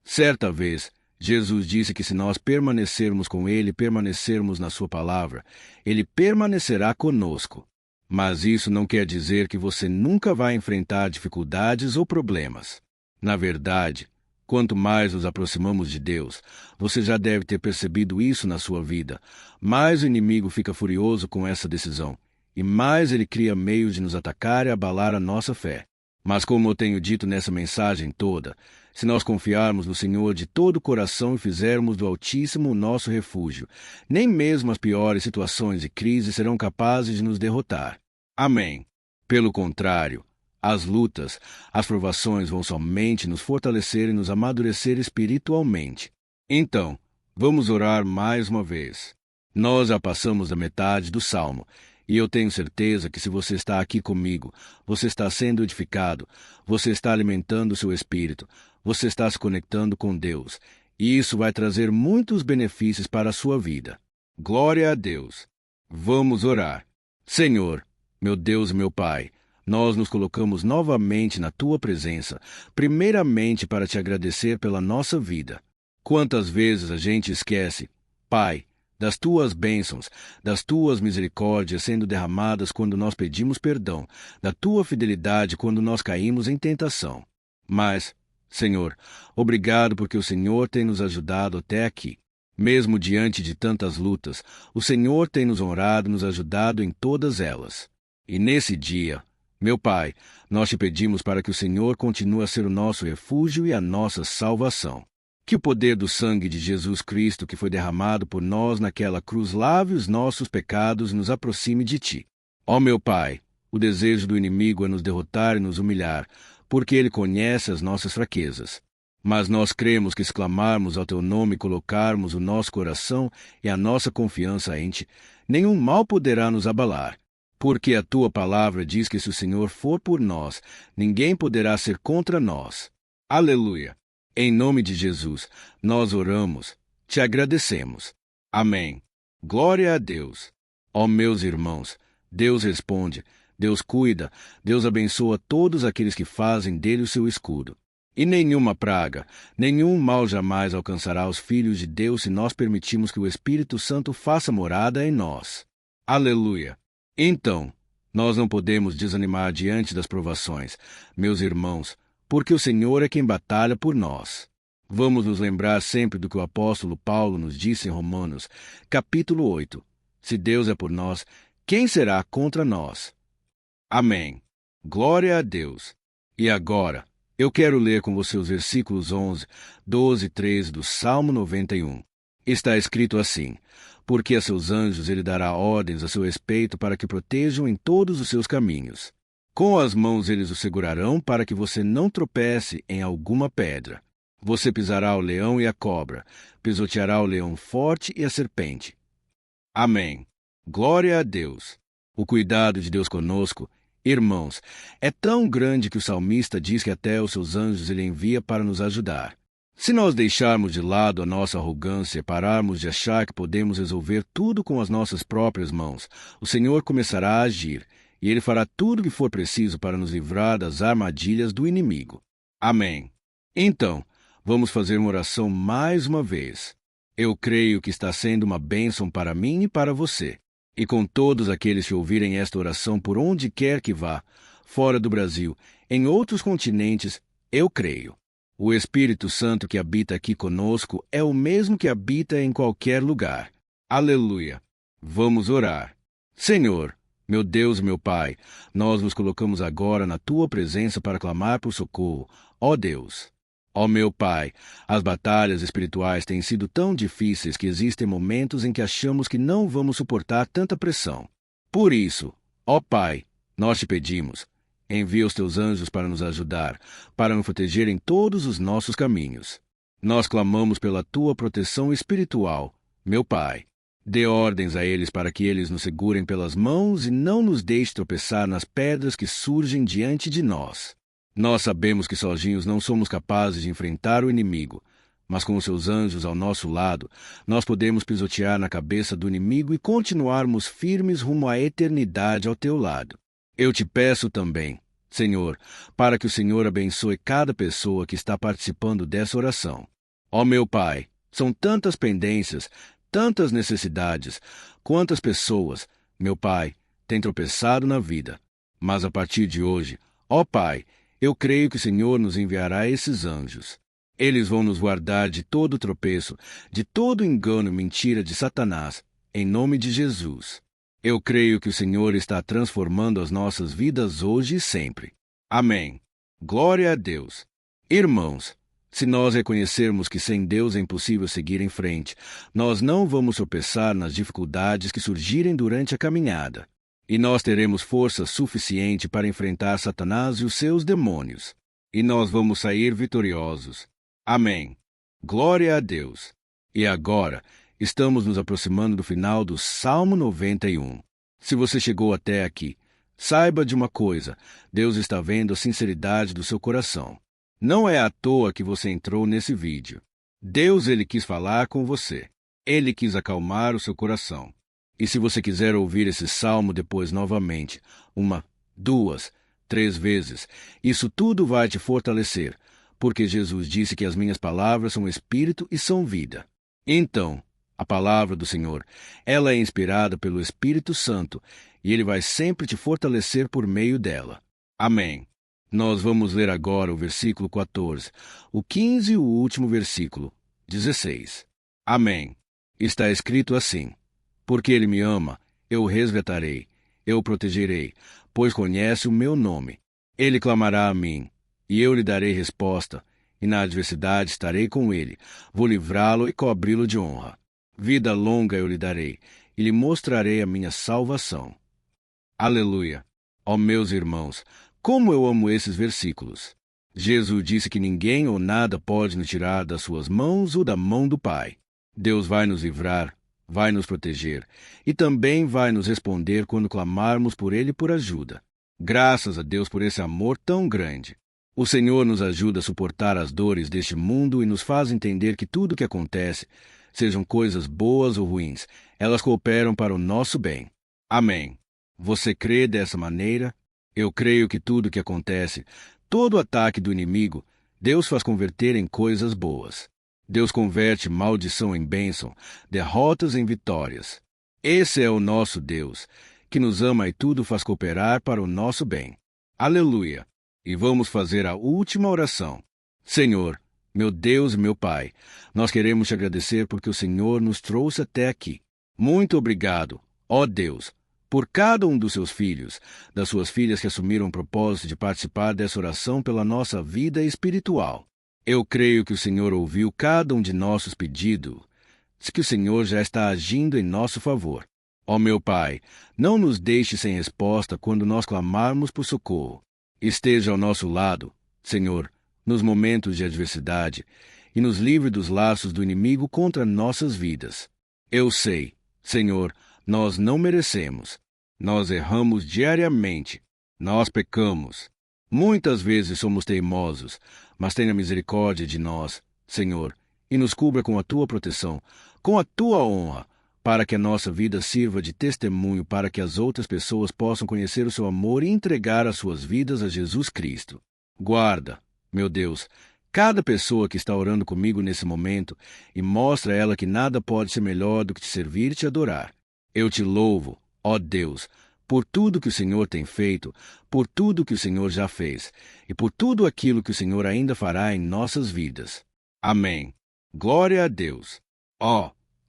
Certa vez, Jesus disse que se nós permanecermos com Ele, permanecermos na sua palavra, Ele permanecerá conosco. Mas isso não quer dizer que você nunca vai enfrentar dificuldades ou problemas. Na verdade, quanto mais nos aproximamos de Deus, você já deve ter percebido isso na sua vida, mais o inimigo fica furioso com essa decisão, e mais ele cria meios de nos atacar e abalar a nossa fé. Mas como eu tenho dito nessa mensagem toda, se nós confiarmos no Senhor de todo o coração e fizermos do Altíssimo o nosso refúgio, nem mesmo as piores situações e crises serão capazes de nos derrotar. Amém. Pelo contrário, as lutas, as provações vão somente nos fortalecer e nos amadurecer espiritualmente. Então, vamos orar mais uma vez. Nós já passamos da metade do Salmo, e eu tenho certeza que se você está aqui comigo, você está sendo edificado, você está alimentando o seu espírito, você está se conectando com Deus, e isso vai trazer muitos benefícios para a sua vida. Glória a Deus. Vamos orar. Senhor, meu Deus e meu Pai, nós nos colocamos novamente na Tua presença, primeiramente para Te agradecer pela nossa vida. Quantas vezes a gente esquece, Pai, das Tuas bênçãos, das Tuas misericórdias sendo derramadas quando nós pedimos perdão, da Tua fidelidade quando nós caímos em tentação. Mas, Senhor, obrigado porque o Senhor tem nos ajudado até aqui. Mesmo diante de tantas lutas, o Senhor tem nos honrado e nos ajudado em todas elas. E nesse dia, meu Pai, nós te pedimos para que o Senhor continue a ser o nosso refúgio e a nossa salvação. Que o poder do sangue de Jesus Cristo que foi derramado por nós naquela cruz lave os nossos pecados e nos aproxime de Ti. Ó meu Pai, o desejo do inimigo é nos derrotar e nos humilhar, porque ele conhece as nossas fraquezas. Mas nós cremos que se clamarmos ao Teu nome e colocarmos o nosso coração e a nossa confiança em Ti, nenhum mal poderá nos abalar. Porque a Tua palavra diz que se o Senhor for por nós, ninguém poderá ser contra nós. Aleluia! Em nome de Jesus, nós oramos, Te agradecemos. Amém. Glória a Deus. Ó meus irmãos, Deus responde, Deus cuida, Deus abençoa todos aqueles que fazem dele o seu escudo. E nenhuma praga, nenhum mal jamais alcançará os filhos de Deus se nós permitirmos que o Espírito Santo faça morada em nós. Aleluia! Então, nós não podemos desanimar diante das provações, meus irmãos, porque o Senhor é quem batalha por nós. Vamos nos lembrar sempre do que o apóstolo Paulo nos disse em Romanos, capítulo 8. Se Deus é por nós, quem será contra nós? Amém. Glória a Deus. E agora, eu quero ler com você os versículos 11, 12 e 13 do Salmo 91. Está escrito assim: Porque a seus anjos ele dará ordens a seu respeito para que protejam em todos os seus caminhos. Com as mãos eles o segurarão para que você não tropece em alguma pedra. Você pisará o leão e a cobra, pisoteará o leão forte e a serpente. Amém. Glória a Deus. O cuidado de Deus conosco, irmãos, é tão grande que o salmista diz que até os seus anjos ele envia para nos ajudar. Se nós deixarmos de lado a nossa arrogância e pararmos de achar que podemos resolver tudo com as nossas próprias mãos, o Senhor começará a agir, e Ele fará tudo o que for preciso para nos livrar das armadilhas do inimigo. Amém. Então, vamos fazer uma oração mais uma vez. Eu creio que está sendo uma bênção para mim e para você. E com todos aqueles que ouvirem esta oração por onde quer que vá, fora do Brasil, em outros continentes, eu creio. O Espírito Santo que habita aqui conosco é o mesmo que habita em qualquer lugar. Aleluia! Vamos orar. Senhor, meu Deus e meu Pai, nós nos colocamos agora na Tua presença para clamar por socorro. Ó Deus, Ó meu Pai, as batalhas espirituais têm sido tão difíceis que existem momentos em que achamos que não vamos suportar tanta pressão. Por isso, ó Pai, nós te pedimos, envia os teus anjos para nos ajudar, para nos proteger em todos os nossos caminhos. Nós clamamos pela tua proteção espiritual, meu Pai. Dê ordens a eles para que eles nos segurem pelas mãos e não nos deixe tropeçar nas pedras que surgem diante de nós. Nós sabemos que sozinhos não somos capazes de enfrentar o inimigo, mas com os seus anjos ao nosso lado, nós podemos pisotear na cabeça do inimigo e continuarmos firmes rumo à eternidade ao teu lado. Eu te peço também, Senhor, para que o Senhor abençoe cada pessoa que está participando dessa oração. Ó meu Pai, são tantas pendências, tantas necessidades, quantas pessoas, meu Pai, têm tropeçado na vida. Mas a partir de hoje, ó Pai, eu creio que o Senhor nos enviará esses anjos. Eles vão nos guardar de todo tropeço, de todo engano e mentira de Satanás, em nome de Jesus. Eu creio que o Senhor está transformando as nossas vidas hoje e sempre. Amém. Glória a Deus. Irmãos, se nós reconhecermos que sem Deus é impossível seguir em frente, nós não vamos tropeçar nas dificuldades que surgirem durante a caminhada. E nós teremos força suficiente para enfrentar Satanás e os seus demônios. E nós vamos sair vitoriosos. Amém. Glória a Deus. E agora, estamos nos aproximando do final do Salmo 91. Se você chegou até aqui, saiba de uma coisa: Deus está vendo a sinceridade do seu coração. Não é à toa que você entrou nesse vídeo. Deus, ele quis falar com você. Ele quis acalmar o seu coração. E se você quiser ouvir esse salmo depois novamente, 1, 2, 3 vezes, isso tudo vai te fortalecer, porque Jesus disse que as minhas palavras são espírito e são vida. Então, a palavra do Senhor, ela é inspirada pelo Espírito Santo, e ele vai sempre te fortalecer por meio dela. Amém. Nós vamos ler agora o versículo 14, o 15 e o último versículo, 16. Amém. Está escrito assim: porque ele me ama, eu o resgatarei, eu o protegerei, pois conhece o meu nome. Ele clamará a mim, e eu lhe darei resposta, e na adversidade estarei com ele, vou livrá-lo e cobri-lo de honra. Vida longa eu lhe darei, e lhe mostrarei a minha salvação. Aleluia! Ó meus irmãos, como eu amo esses versículos! Jesus disse que ninguém ou nada pode nos tirar das suas mãos ou da mão do Pai. Deus vai nos livrar, vai nos proteger e também vai nos responder quando clamarmos por Ele por ajuda. Graças a Deus por esse amor tão grande. O Senhor nos ajuda a suportar as dores deste mundo e nos faz entender que tudo o que acontece, sejam coisas boas ou ruins, elas cooperam para o nosso bem. Amém. Você crê dessa maneira? Eu creio que tudo o que acontece, todo ataque do inimigo, Deus faz converter em coisas boas. Deus converte maldição em bênção, derrotas em vitórias. Esse é o nosso Deus, que nos ama e tudo faz cooperar para o nosso bem. Aleluia! E vamos fazer a última oração. Senhor, meu Deus e meu Pai, nós queremos te agradecer porque o Senhor nos trouxe até aqui. Muito obrigado, ó Deus, por cada um dos seus filhos, das suas filhas que assumiram o propósito de participar dessa oração pela nossa vida espiritual. Eu creio que o Senhor ouviu cada um de nossos pedidos, que o Senhor já está agindo em nosso favor. Ó meu Pai, não nos deixe sem resposta quando nós clamarmos por socorro. Esteja ao nosso lado, Senhor, nos momentos de adversidade, e nos livre dos laços do inimigo contra nossas vidas. Eu sei, Senhor, nós não merecemos. Nós erramos diariamente. Nós pecamos. Muitas vezes somos teimosos, mas tenha misericórdia de nós, Senhor, e nos cubra com a tua proteção, com a tua honra, para que a nossa vida sirva de testemunho para que as outras pessoas possam conhecer o seu amor e entregar as suas vidas a Jesus Cristo. Guarda, meu Deus, cada pessoa que está orando comigo nesse momento e mostra a ela que nada pode ser melhor do que te servir e te adorar. Eu te louvo, ó Deus, por tudo que o Senhor tem feito, por tudo que o Senhor já fez, e por tudo aquilo que o Senhor ainda fará em nossas vidas. Amém. Glória a Deus.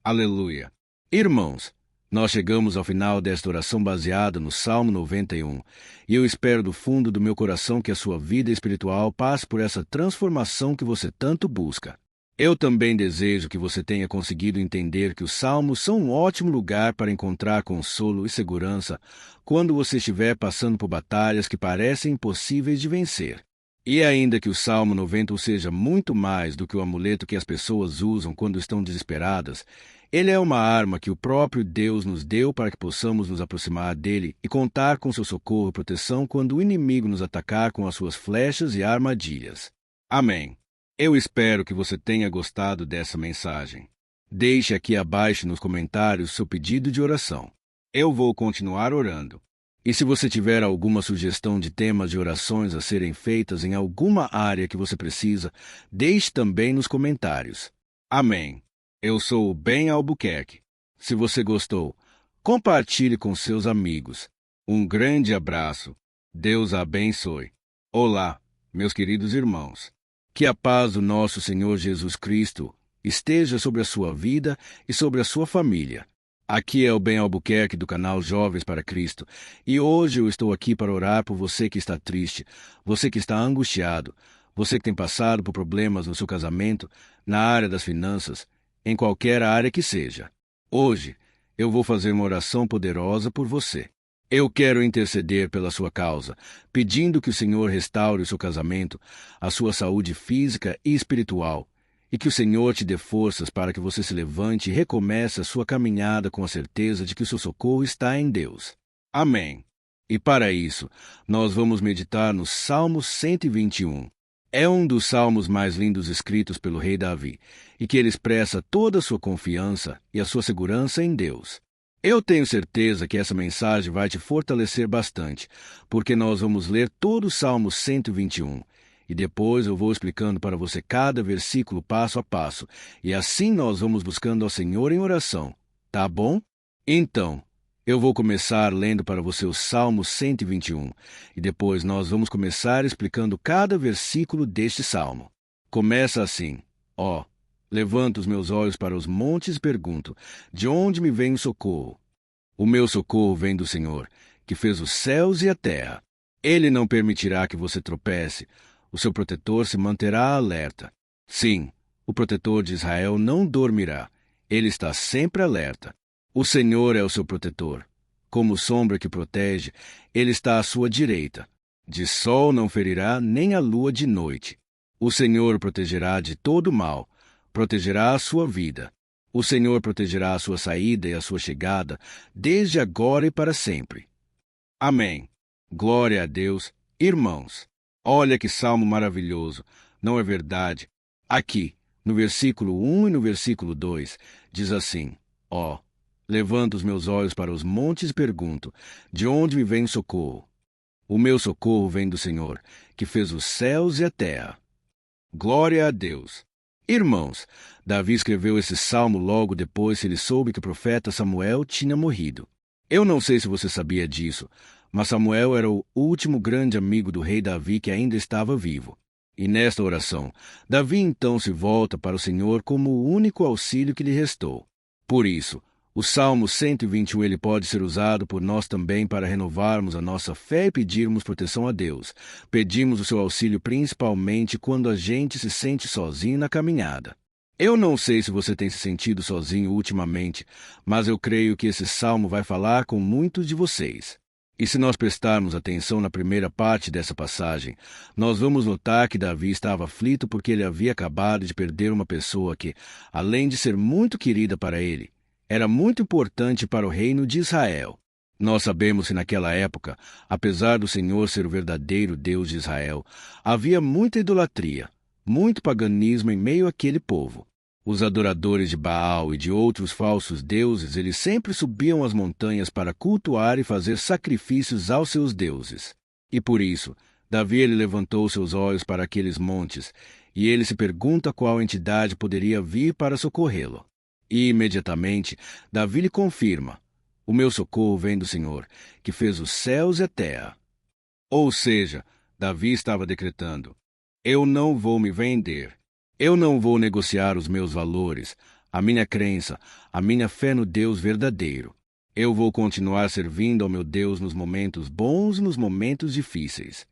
Aleluia. Irmãos, Nós chegamos ao final desta oração baseada no Salmo 91, e eu espero do fundo do meu coração que a sua vida espiritual passe por essa transformação que você tanto busca. Eu também desejo que você tenha conseguido entender que os salmos são um ótimo lugar para encontrar consolo e segurança quando você estiver passando por batalhas que parecem impossíveis de vencer. E ainda que o Salmo 90 seja muito mais do que o amuleto que as pessoas usam quando estão desesperadas, ele é uma arma que o próprio Deus nos deu para que possamos nos aproximar dele e contar com seu socorro e proteção quando o inimigo nos atacar com as suas flechas e armadilhas. Amém. Eu espero que você tenha gostado dessa mensagem. Deixe aqui abaixo nos comentários seu pedido de oração. Eu vou continuar orando. E se você tiver alguma sugestão de temas de orações a serem feitas em alguma área que você precisa, deixe também nos comentários. Amém. Eu sou o Ben Albuquerque. Se você gostou, compartilhe com seus amigos. Um grande abraço. Deus a abençoe. Olá, meus queridos irmãos. Que a paz do nosso Senhor Jesus Cristo esteja sobre a sua vida e sobre a sua família. Aqui é o Ben Albuquerque do canal Jovens para Cristo, e hoje eu estou aqui para orar por você que está triste, você que está angustiado, você que tem passado por problemas no seu casamento, na área das finanças, em qualquer área que seja. Hoje eu vou fazer uma oração poderosa por você. Eu quero interceder pela sua causa, pedindo que o Senhor restaure o seu casamento, a sua saúde física e espiritual, e que o Senhor te dê forças para que você se levante e recomece a sua caminhada com a certeza de que o seu socorro está em Deus. Amém. E para isso, nós vamos meditar no Salmo 121. É um dos salmos mais lindos escritos pelo rei Davi, e que ele expressa toda a sua confiança e a sua segurança em Deus. Eu tenho certeza que essa mensagem vai te fortalecer bastante, porque nós vamos ler todo o Salmo 121, e depois eu vou explicando para você cada versículo passo a passo, e assim nós vamos buscando ao Senhor em oração, tá bom? Então, eu vou começar lendo para você o Salmo 121, e depois nós vamos começar explicando cada versículo deste salmo. Começa assim: ó. Levanto os meus olhos para os montes e pergunto, de onde me vem o socorro? O meu socorro vem do Senhor, que fez os céus e a terra. Ele não permitirá que você tropece. O seu protetor se manterá alerta. Sim, o protetor de Israel não dormirá. Ele está sempre alerta. O Senhor é o seu protetor. Como sombra que protege, ele está à sua direita. De sol não ferirá, nem a lua de noite. O Senhor o protegerá de todo mal. Protegerá a sua vida. O Senhor protegerá a sua saída e a sua chegada, desde agora e para sempre. Amém. Glória a Deus. Irmãos, olha que salmo maravilhoso, não é verdade? Aqui, no versículo 1 e no versículo 2, diz assim: ó, levanto os meus olhos para os montes e pergunto, de onde me vem socorro? O meu socorro vem do Senhor, que fez os céus e a terra. Glória a Deus. Irmãos, Davi escreveu esse salmo logo depois que ele soube que o profeta Samuel tinha morrido. Eu não sei se você sabia disso, mas Samuel era o último grande amigo do rei Davi que ainda estava vivo. E nesta oração, Davi então se volta para o Senhor como o único auxílio que lhe restou. Por isso, o Salmo 121 ele pode ser usado por nós também para renovarmos a nossa fé e pedirmos proteção a Deus. Pedimos o seu auxílio principalmente quando a gente se sente sozinho na caminhada. Eu não sei se você tem se sentido sozinho ultimamente, mas eu creio que esse salmo vai falar com muitos de vocês. E se nós prestarmos atenção na primeira parte dessa passagem, nós vamos notar que Davi estava aflito porque ele havia acabado de perder uma pessoa que, além de ser muito querida para ele, era muito importante para o reino de Israel. Nós sabemos que naquela época, apesar do Senhor ser o verdadeiro Deus de Israel, havia muita idolatria, muito paganismo em meio àquele povo. Os adoradores de Baal e de outros falsos deuses, eles sempre subiam as montanhas para cultuar e fazer sacrifícios aos seus deuses. E por isso, Davi ele levantou seus olhos para aqueles montes, e ele se pergunta qual entidade poderia vir para socorrê-lo. E, imediatamente, Davi lhe confirma: o meu socorro vem do Senhor, que fez os céus e a terra. Ou seja, Davi estava decretando: eu não vou me vender. Eu não vou negociar os meus valores, a minha crença, a minha fé no Deus verdadeiro. Eu vou continuar servindo ao meu Deus nos momentos bons e nos momentos difíceis.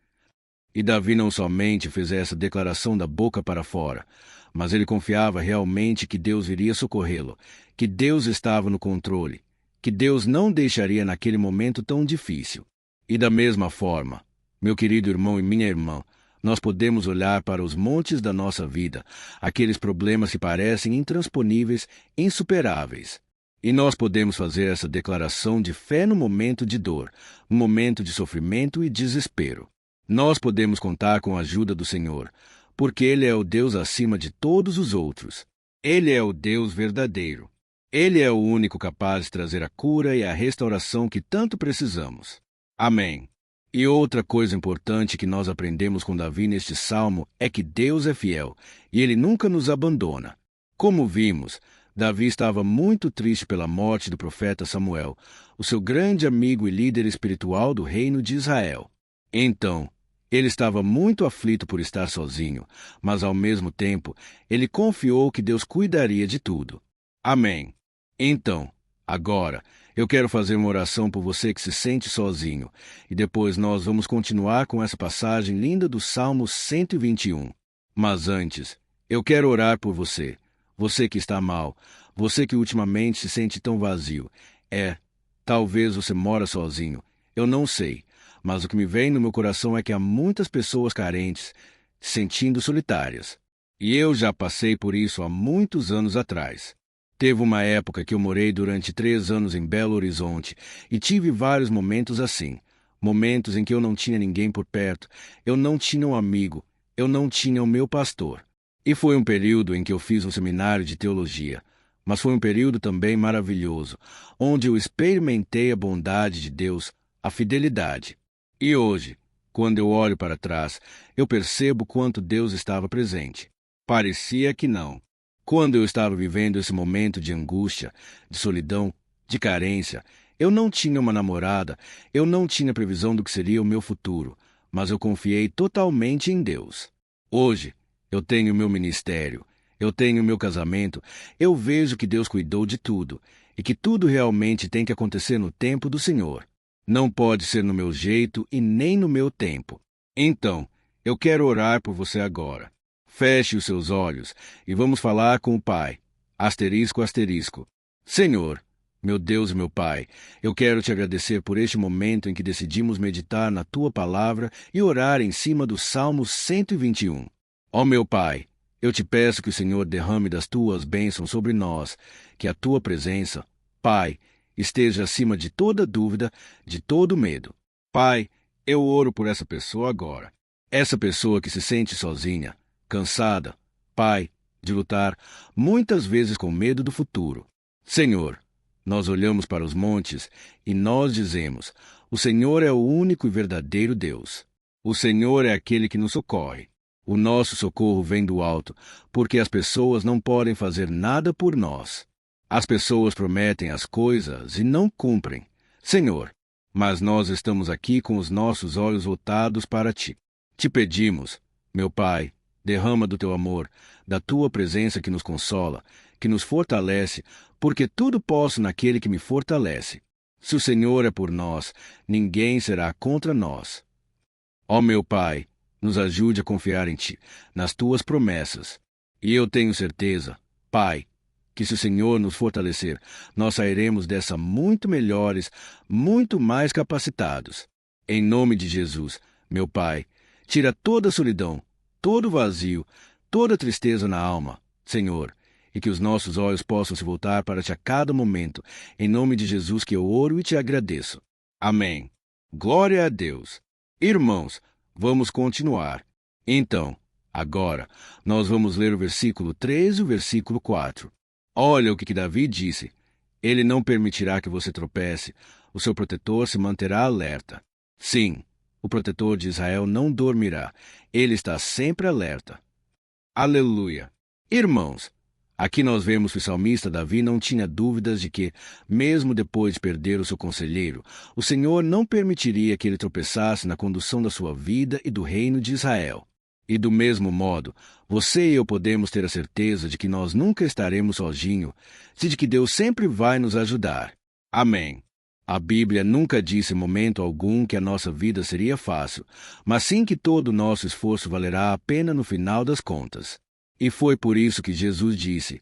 E Davi não somente fez essa declaração da boca para fora, mas ele confiava realmente que Deus iria socorrê-lo, que Deus estava no controle, que Deus não deixaria naquele momento tão difícil. E da mesma forma, meu querido irmão e minha irmã, nós podemos olhar para os montes da nossa vida, aqueles problemas que parecem intransponíveis, insuperáveis. E nós podemos fazer essa declaração de fé no momento de dor, no momento de sofrimento e desespero. Nós podemos contar com a ajuda do Senhor, porque Ele é o Deus acima de todos os outros. Ele é o Deus verdadeiro. Ele é o único capaz de trazer a cura e a restauração que tanto precisamos. Amém. E outra coisa importante que nós aprendemos com Davi neste salmo é que Deus é fiel e Ele nunca nos abandona. Como vimos, Davi estava muito triste pela morte do profeta Samuel, o seu grande amigo e líder espiritual do reino de Israel. Então, ele estava muito aflito por estar sozinho, mas ao mesmo tempo, ele confiou que Deus cuidaria de tudo. Amém. Então, agora, eu quero fazer uma oração por você que se sente sozinho, e depois nós vamos continuar com essa passagem linda do Salmo 121. Mas antes, eu quero orar por você. Você que está mal, você que ultimamente se sente tão vazio. Talvez você mora sozinho, eu não sei, mas o que me vem no meu coração é que há muitas pessoas carentes, se sentindo solitárias. E eu já passei por isso há muitos anos atrás. Teve uma época que eu morei durante 3 anos em Belo Horizonte e tive vários momentos assim. Momentos em que eu não tinha ninguém por perto, eu não tinha um amigo, eu não tinha o meu pastor. E foi um período em que eu fiz um seminário de teologia, mas foi um período também maravilhoso, onde eu experimentei a bondade de Deus, a fidelidade. E hoje, quando eu olho para trás, eu percebo quanto Deus estava presente. Parecia que não. Quando eu estava vivendo esse momento de angústia, de solidão, de carência, eu não tinha uma namorada, eu não tinha previsão do que seria o meu futuro, mas eu confiei totalmente em Deus. Hoje, eu tenho meu ministério, eu tenho meu casamento, eu vejo que Deus cuidou de tudo, e que tudo realmente tem que acontecer no tempo do Senhor. Não pode ser no meu jeito e nem no meu tempo. Então, eu quero orar por você agora. Feche os seus olhos e vamos falar com o Pai. Asterisco, asterisco. Senhor, meu Deus e meu Pai, eu quero te agradecer por este momento em que decidimos meditar na Tua Palavra e orar em cima do Salmo 121. Ó meu Pai, eu te peço que o Senhor derrame das Tuas bênçãos sobre nós, que a Tua presença, Pai, esteja acima de toda dúvida, de todo medo. Pai, eu oro por essa pessoa agora. Essa pessoa que se sente sozinha, cansada, Pai, de lutar, muitas vezes com medo do futuro. Senhor, nós olhamos para os montes e nós dizemos: o Senhor é o único e verdadeiro Deus. O Senhor é aquele que nos socorre. O nosso socorro vem do alto, porque as pessoas não podem fazer nada por nós. As pessoas prometem as coisas e não cumprem. Senhor, mas nós estamos aqui com os nossos olhos voltados para Ti. Te pedimos, meu Pai, derrama do Teu amor, da Tua presença que nos consola, que nos fortalece, porque tudo posso naquele que me fortalece. Se o Senhor é por nós, ninguém será contra nós. Ó meu Pai, nos ajude a confiar em Ti, nas Tuas promessas. E eu tenho certeza, Pai, que se o Senhor nos fortalecer, nós sairemos dessa muito melhores, muito mais capacitados. Em nome de Jesus, meu Pai, tira toda a solidão, todo vazio, toda tristeza na alma, Senhor, e que os nossos olhos possam se voltar para Ti a cada momento. Em nome de Jesus que eu oro e Te agradeço. Amém. Glória a Deus. Irmãos, vamos continuar. Então, agora, nós vamos ler o versículo 3 e o versículo 4. Olha o que Davi disse. Ele não permitirá que você tropece. O seu protetor se manterá alerta. Sim, o protetor de Israel não dormirá. Ele está sempre alerta. Aleluia! Irmãos, aqui nós vemos que o salmista Davi não tinha dúvidas de que, mesmo depois de perder o seu conselheiro, o Senhor não permitiria que ele tropeçasse na condução da sua vida e do reino de Israel. E do mesmo modo, você e eu podemos ter a certeza de que nós nunca estaremos sozinhos, e de que Deus sempre vai nos ajudar. Amém. A Bíblia nunca disse em momento algum que a nossa vida seria fácil, mas sim que todo o nosso esforço valerá a pena no final das contas. E foi por isso que Jesus disse: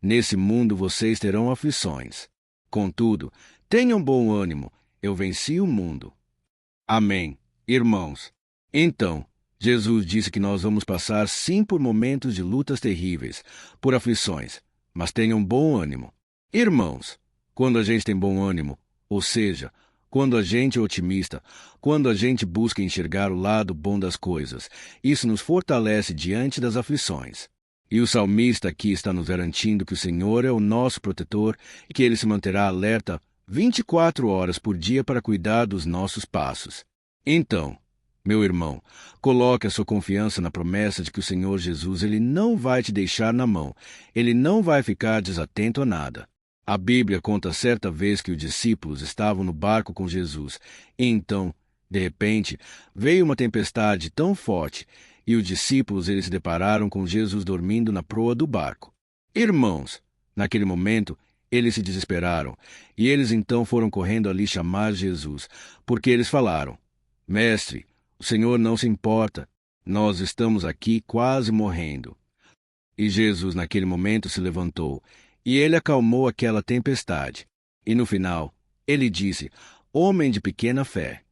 nesse mundo vocês terão aflições. Contudo, tenham bom ânimo, eu venci o mundo. Amém, irmãos. Então, Jesus disse que nós vamos passar sim por momentos de lutas terríveis, por aflições, mas tenham bom ânimo. Irmãos, quando a gente tem bom ânimo, ou seja, quando a gente é otimista, quando a gente busca enxergar o lado bom das coisas, isso nos fortalece diante das aflições. E o salmista aqui está nos garantindo que o Senhor é o nosso protetor e que Ele se manterá alerta 24 horas por dia para cuidar dos nossos passos. Então, meu irmão, coloque a sua confiança na promessa de que o Senhor Jesus Ele não vai te deixar na mão, Ele não vai ficar desatento a nada. A Bíblia conta certa vez que os discípulos estavam no barco com Jesus, e então, de repente, veio uma tempestade tão forte, e os discípulos eles se depararam com Jesus dormindo na proa do barco. Irmãos, naquele momento, eles se desesperaram, e eles então foram correndo ali chamar Jesus, porque eles falaram: Mestre, o Senhor não se importa, nós estamos aqui quase morrendo. E Jesus naquele momento se levantou, e ele acalmou aquela tempestade. E no final, ele disse: Homem de pequena fé.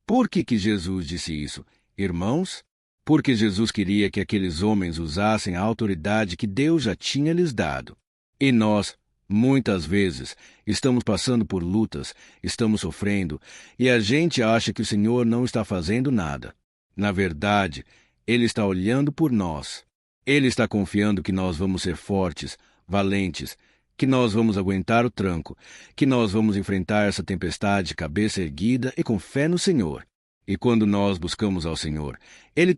Por que Jesus disse isso, irmãos? Porque Jesus queria que aqueles homens usassem a autoridade que Deus já tinha lhes dado. E nós, muitas vezes, estamos passando por lutas, estamos sofrendo, e a gente acha que o Senhor não está fazendo nada. Na verdade, Ele está olhando por nós. Ele está confiando que nós vamos ser fortes, valentes, que nós vamos aguentar o tranco, que nós vamos enfrentar essa tempestade de cabeça erguida e com fé no Senhor. E quando nós buscamos ao Senhor, Ele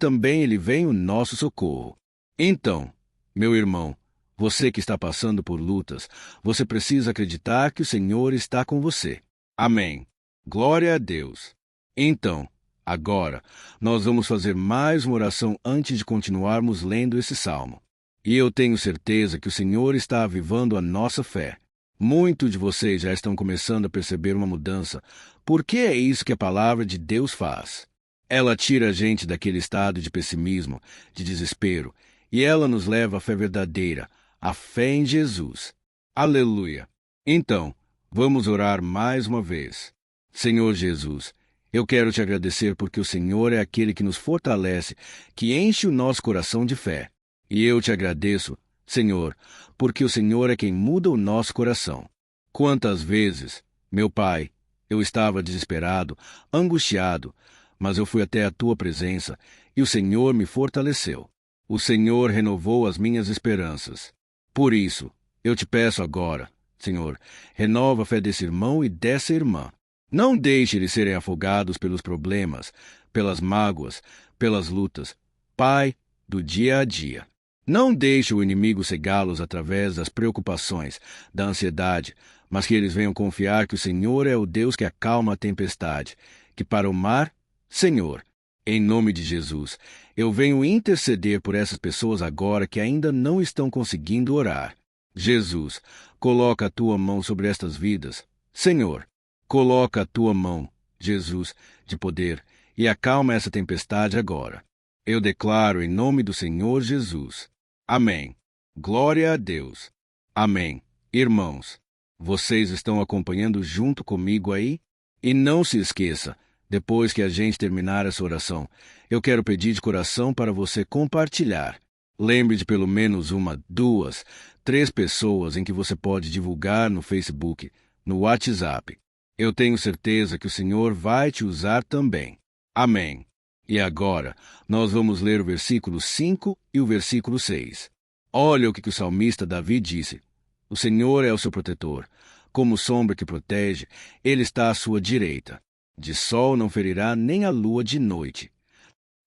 vem o nosso socorro. Então, meu irmão, você que está passando por lutas, você precisa acreditar que o Senhor está com você. Amém. Glória a Deus. Então, agora, nós vamos fazer mais uma oração antes de continuarmos lendo esse salmo. E eu tenho certeza que o Senhor está avivando a nossa fé. Muitos de vocês já estão começando a perceber uma mudança, porque é isso que a palavra de Deus faz. Ela tira a gente daquele estado de pessimismo, de desespero, e ela nos leva à fé verdadeira, a fé em Jesus. Aleluia! Então, vamos orar mais uma vez. Senhor Jesus, eu quero te agradecer porque o Senhor é aquele que nos fortalece, que enche o nosso coração de fé. E eu te agradeço, Senhor, porque o Senhor é quem muda o nosso coração. Quantas vezes, meu Pai, eu estava desesperado, angustiado, mas eu fui até a Tua presença e o Senhor me fortaleceu. O Senhor renovou as minhas esperanças. Por isso, eu te peço agora, Senhor, renova a fé desse irmão e dessa irmã. Não deixe eles serem afogados pelos problemas, pelas mágoas, pelas lutas, Pai, do dia a dia. Não deixe o inimigo cegá-los através das preocupações, da ansiedade, mas que eles venham confiar que o Senhor é o Deus que acalma a tempestade, que para o mar, Senhor, em nome de Jesus, eu venho interceder por essas pessoas agora que ainda não estão conseguindo orar. Jesus, coloca a Tua mão sobre estas vidas. Senhor, coloca a Tua mão, Jesus, de poder, e acalma essa tempestade agora. Eu declaro em nome do Senhor Jesus. Amém. Glória a Deus. Amém. Irmãos, vocês estão acompanhando junto comigo aí? E não se esqueça, depois que a gente terminar essa oração, eu quero pedir de coração para você compartilhar. Lembre de pelo menos 1, 2, 3 pessoas em que você pode divulgar no Facebook, no WhatsApp. Eu tenho certeza que o Senhor vai te usar também. Amém. E agora, nós vamos ler o versículo 5 e o versículo 6. Olha o que o salmista Davi disse. O Senhor é o seu protetor. Como sombra que protege, Ele está à sua direita. De sol não ferirá nem a lua de noite.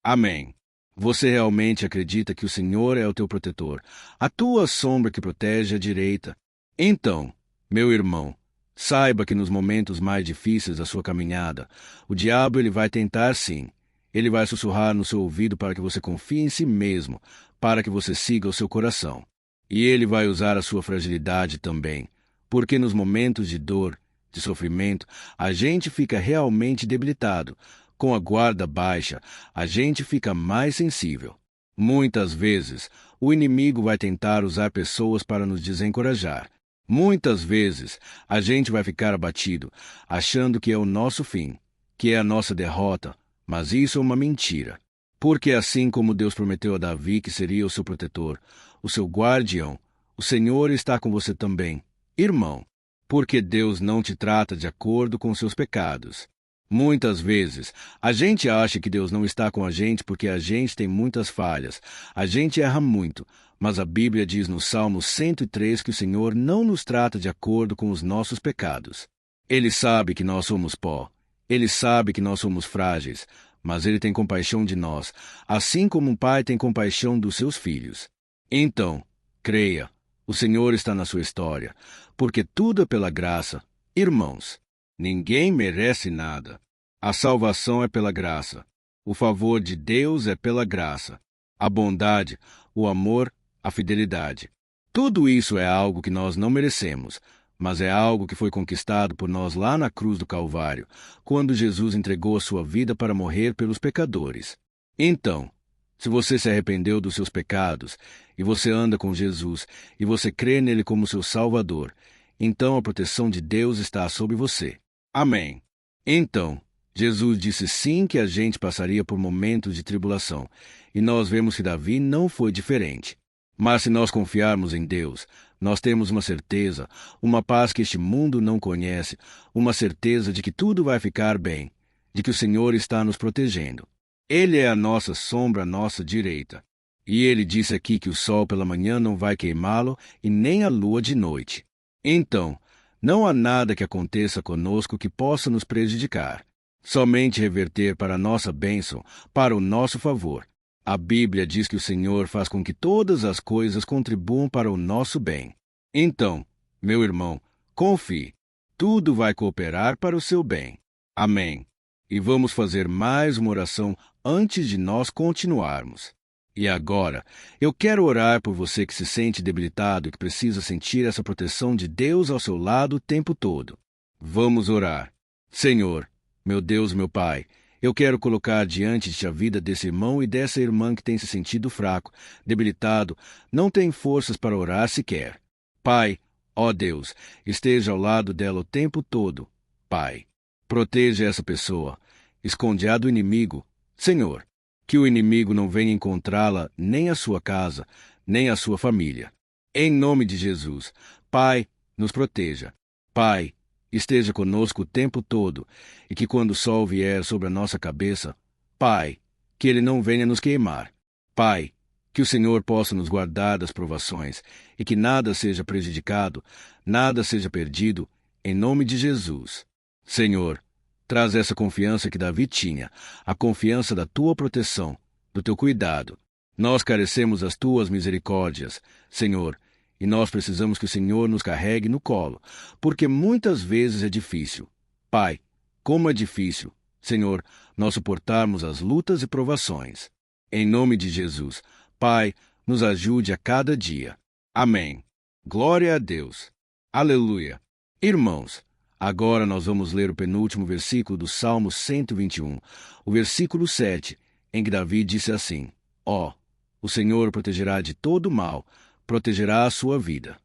Amém. Você realmente acredita que o Senhor é o teu protetor, a tua sombra que protege à direita? Então, meu irmão, saiba que nos momentos mais difíceis da sua caminhada, o diabo ele vai tentar sim. Ele vai sussurrar no seu ouvido para que você confie em si mesmo, para que você siga o seu coração. E ele vai usar a sua fragilidade também, porque nos momentos de dor, de sofrimento, a gente fica realmente debilitado. Com a guarda baixa, a gente fica mais sensível. Muitas vezes, o inimigo vai tentar usar pessoas para nos desencorajar. Muitas vezes, a gente vai ficar abatido, achando que é o nosso fim, que é a nossa derrota, mas isso é uma mentira. Porque assim como Deus prometeu a Davi que seria o seu protetor, o seu guardião, o Senhor está com você também, irmão, porque Deus não te trata de acordo com seus pecados. Muitas vezes, a gente acha que Deus não está com a gente porque a gente tem muitas falhas, a gente erra muito, mas a Bíblia diz no Salmo 103 que o Senhor não nos trata de acordo com os nossos pecados. Ele sabe que nós somos pó, ele sabe que nós somos frágeis, mas ele tem compaixão de nós, assim como um pai tem compaixão dos seus filhos. Então, creia, o Senhor está na sua história, porque tudo é pela graça. Irmãos, ninguém merece nada. A salvação é pela graça. O favor de Deus é pela graça. A bondade, o amor, a fidelidade. Tudo isso é algo que nós não merecemos, mas é algo que foi conquistado por nós lá na cruz do Calvário, quando Jesus entregou a sua vida para morrer pelos pecadores. Então, se você se arrependeu dos seus pecados, e você anda com Jesus, e você crê nele como seu Salvador, então a proteção de Deus está sobre você. Amém. Então, Jesus disse sim que a gente passaria por momentos de tribulação, e nós vemos que Davi não foi diferente. Mas se nós confiarmos em Deus, nós temos uma certeza, uma paz que este mundo não conhece, uma certeza de que tudo vai ficar bem, de que o Senhor está nos protegendo. Ele é a nossa sombra à nossa direita. E ele disse aqui que o sol pela manhã não vai queimá-lo e nem a lua de noite. Então, não há nada que aconteça conosco que possa nos prejudicar. Somente reverter para a nossa bênção, para o nosso favor. A Bíblia diz que o Senhor faz com que todas as coisas contribuam para o nosso bem. Então, meu irmão, confie. Tudo vai cooperar para o seu bem. Amém. E vamos fazer mais uma oração antes de nós continuarmos. E agora, eu quero orar por você que se sente debilitado e que precisa sentir essa proteção de Deus ao seu lado o tempo todo. Vamos orar. Senhor, meu Deus, meu Pai, eu quero colocar diante de ti a vida desse irmão e dessa irmã que tem se sentido fraco, debilitado, não tem forças para orar sequer. Pai, ó Deus, esteja ao lado dela o tempo todo. Pai, proteja essa pessoa. Esconde-a do inimigo. Senhor, que o inimigo não venha encontrá-la nem a sua casa, nem a sua família. Em nome de Jesus, Pai, nos proteja. Pai, esteja conosco o tempo todo, e que quando o sol vier sobre a nossa cabeça, Pai, que ele não venha nos queimar. Pai, que o Senhor possa nos guardar das provações, e que nada seja prejudicado, nada seja perdido, em nome de Jesus. Senhor, traz essa confiança que Davi tinha, a confiança da tua proteção, do teu cuidado. Nós carecemos das tuas misericórdias, Senhor, e nós precisamos que o Senhor nos carregue no colo, porque muitas vezes é difícil. Pai, como é difícil, Senhor, nós suportarmos as lutas e provações. Em nome de Jesus, Pai, nos ajude a cada dia. Amém. Glória a Deus. Aleluia. Irmãos, agora nós vamos ler o penúltimo versículo do Salmo 121, o versículo 7, em que Davi disse assim: Ó, o Senhor protegerá de todo mal, protegerá a sua vida.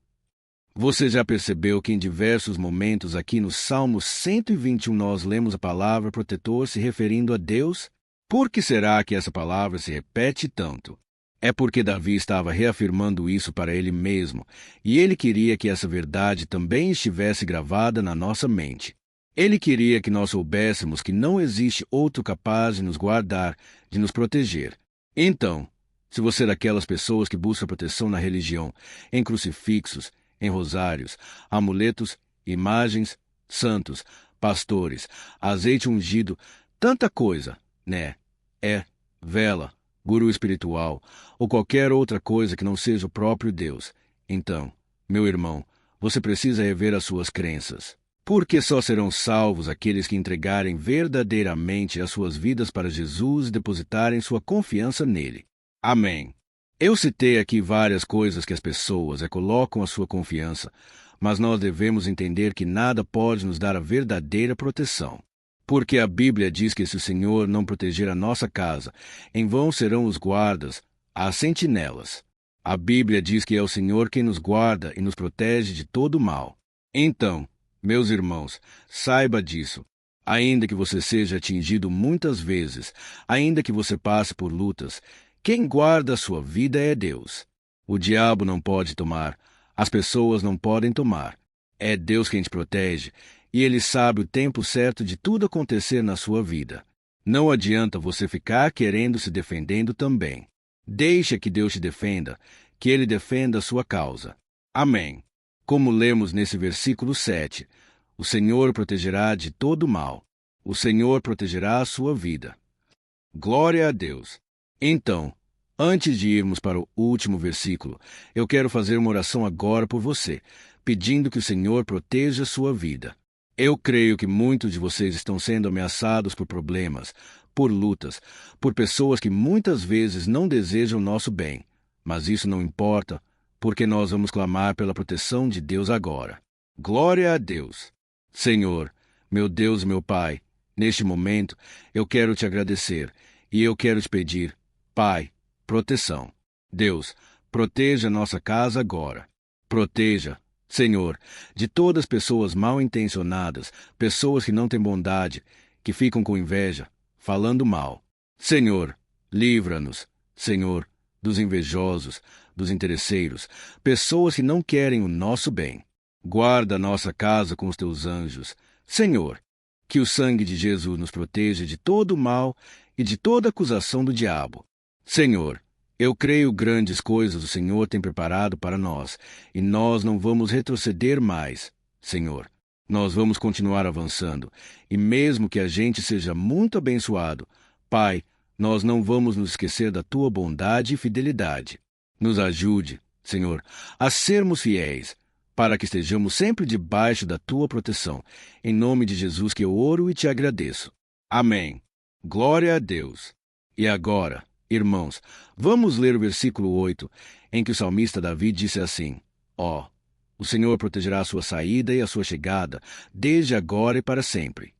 Você já percebeu que em diversos momentos aqui no Salmo 121 nós lemos a palavra protetor se referindo a Deus? Por que será que essa palavra se repete tanto? É porque Davi estava reafirmando isso para ele mesmo, e ele queria que essa verdade também estivesse gravada na nossa mente. Ele queria que nós soubéssemos que não existe outro capaz de nos guardar, de nos proteger. Então, se você é daquelas pessoas que busca proteção na religião, em crucifixos, em rosários, amuletos, imagens, santos, pastores, azeite ungido, tanta coisa, né? Vela, guru espiritual, ou qualquer outra coisa que não seja o próprio Deus. Então, meu irmão, você precisa rever as suas crenças. Porque só serão salvos aqueles que entregarem verdadeiramente as suas vidas para Jesus e depositarem sua confiança nele. Amém. Eu citei aqui várias coisas que as pessoas colocam a sua confiança, mas nós devemos entender que nada pode nos dar a verdadeira proteção. Porque a Bíblia diz que se o Senhor não proteger a nossa casa, em vão serão os guardas, as sentinelas. A Bíblia diz que é o Senhor quem nos guarda e nos protege de todo o mal. Então, meus irmãos, saiba disso. Ainda que você seja atingido muitas vezes, ainda que você passe por lutas, quem guarda a sua vida é Deus. O diabo não pode tomar, as pessoas não podem tomar. É Deus quem te protege, e Ele sabe o tempo certo de tudo acontecer na sua vida. Não adianta você ficar querendo se defendendo também. Deixa que Deus te defenda, que Ele defenda a sua causa. Amém. Como lemos nesse versículo 7, o Senhor protegerá de todo mal. O Senhor protegerá a sua vida. Glória a Deus. Então, antes de irmos para o último versículo, eu quero fazer uma oração agora por você, pedindo que o Senhor proteja a sua vida. Eu creio que muitos de vocês estão sendo ameaçados por problemas, por lutas, por pessoas que muitas vezes não desejam nosso bem. Mas isso não importa, porque nós vamos clamar pela proteção de Deus agora. Glória a Deus. Senhor, meu Deus e meu Pai, neste momento eu quero te agradecer e eu quero te pedir, Pai, proteção. Deus, proteja nossa casa agora. Proteja, Senhor, de todas as pessoas mal intencionadas, pessoas que não têm bondade, que ficam com inveja, falando mal. Senhor, livra-nos, Senhor, dos invejosos, dos interesseiros, pessoas que não querem o nosso bem. Guarda a nossa casa com os teus anjos. Senhor, que o sangue de Jesus nos proteja de todo o mal e de toda acusação do diabo. Senhor, eu creio grandes coisas o Senhor tem preparado para nós, e nós não vamos retroceder mais. Senhor, nós vamos continuar avançando, e mesmo que a gente seja muito abençoado, Pai, nós não vamos nos esquecer da Tua bondade e fidelidade. Nos ajude, Senhor, a sermos fiéis, para que estejamos sempre debaixo da Tua proteção. Em nome de Jesus que eu oro e te agradeço. Amém. Glória a Deus. E agora, irmãos, vamos ler o versículo 8, em que o salmista Davi disse assim: Ó, o Senhor protegerá a sua saída e a sua chegada, desde agora e para sempre.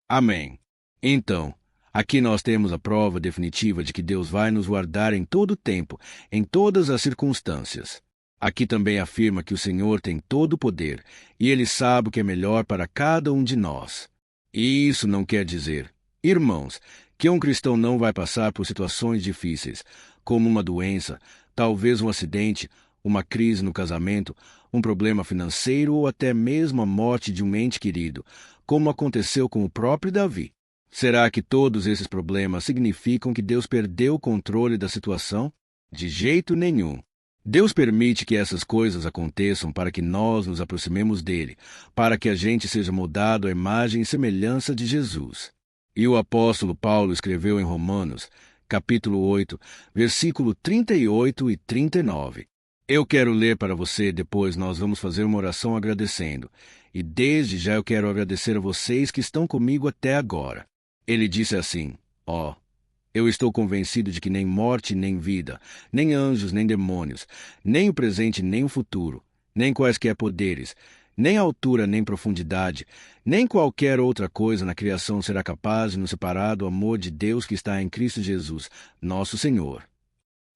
Amém. Então, aqui nós temos a prova definitiva de que Deus vai nos guardar em todo o tempo, em todas as circunstâncias. Aqui também afirma que o Senhor tem todo o poder, e Ele sabe o que é melhor para cada um de nós. E isso não quer dizer, irmãos, que um cristão não vai passar por situações difíceis, como uma doença, talvez um acidente, uma crise no casamento, um problema financeiro ou até mesmo a morte de um ente querido, como aconteceu com o próprio Davi. Será que todos esses problemas significam que Deus perdeu o controle da situação? De jeito nenhum. Deus permite que essas coisas aconteçam para que nós nos aproximemos dele, para que a gente seja moldado à imagem e semelhança de Jesus. E o apóstolo Paulo escreveu em Romanos, capítulo 8, versículo 38 e 39. Eu quero ler para você, depois nós vamos fazer uma oração agradecendo. E desde já eu quero agradecer a vocês que estão comigo até agora. Ele disse assim: Ó, eu estou convencido de que nem morte nem vida, nem anjos nem demônios, nem o presente nem o futuro, nem quaisquer poderes, nem altura nem profundidade, nem qualquer outra coisa na criação será capaz de nos separar do amor de Deus que está em Cristo Jesus, nosso Senhor.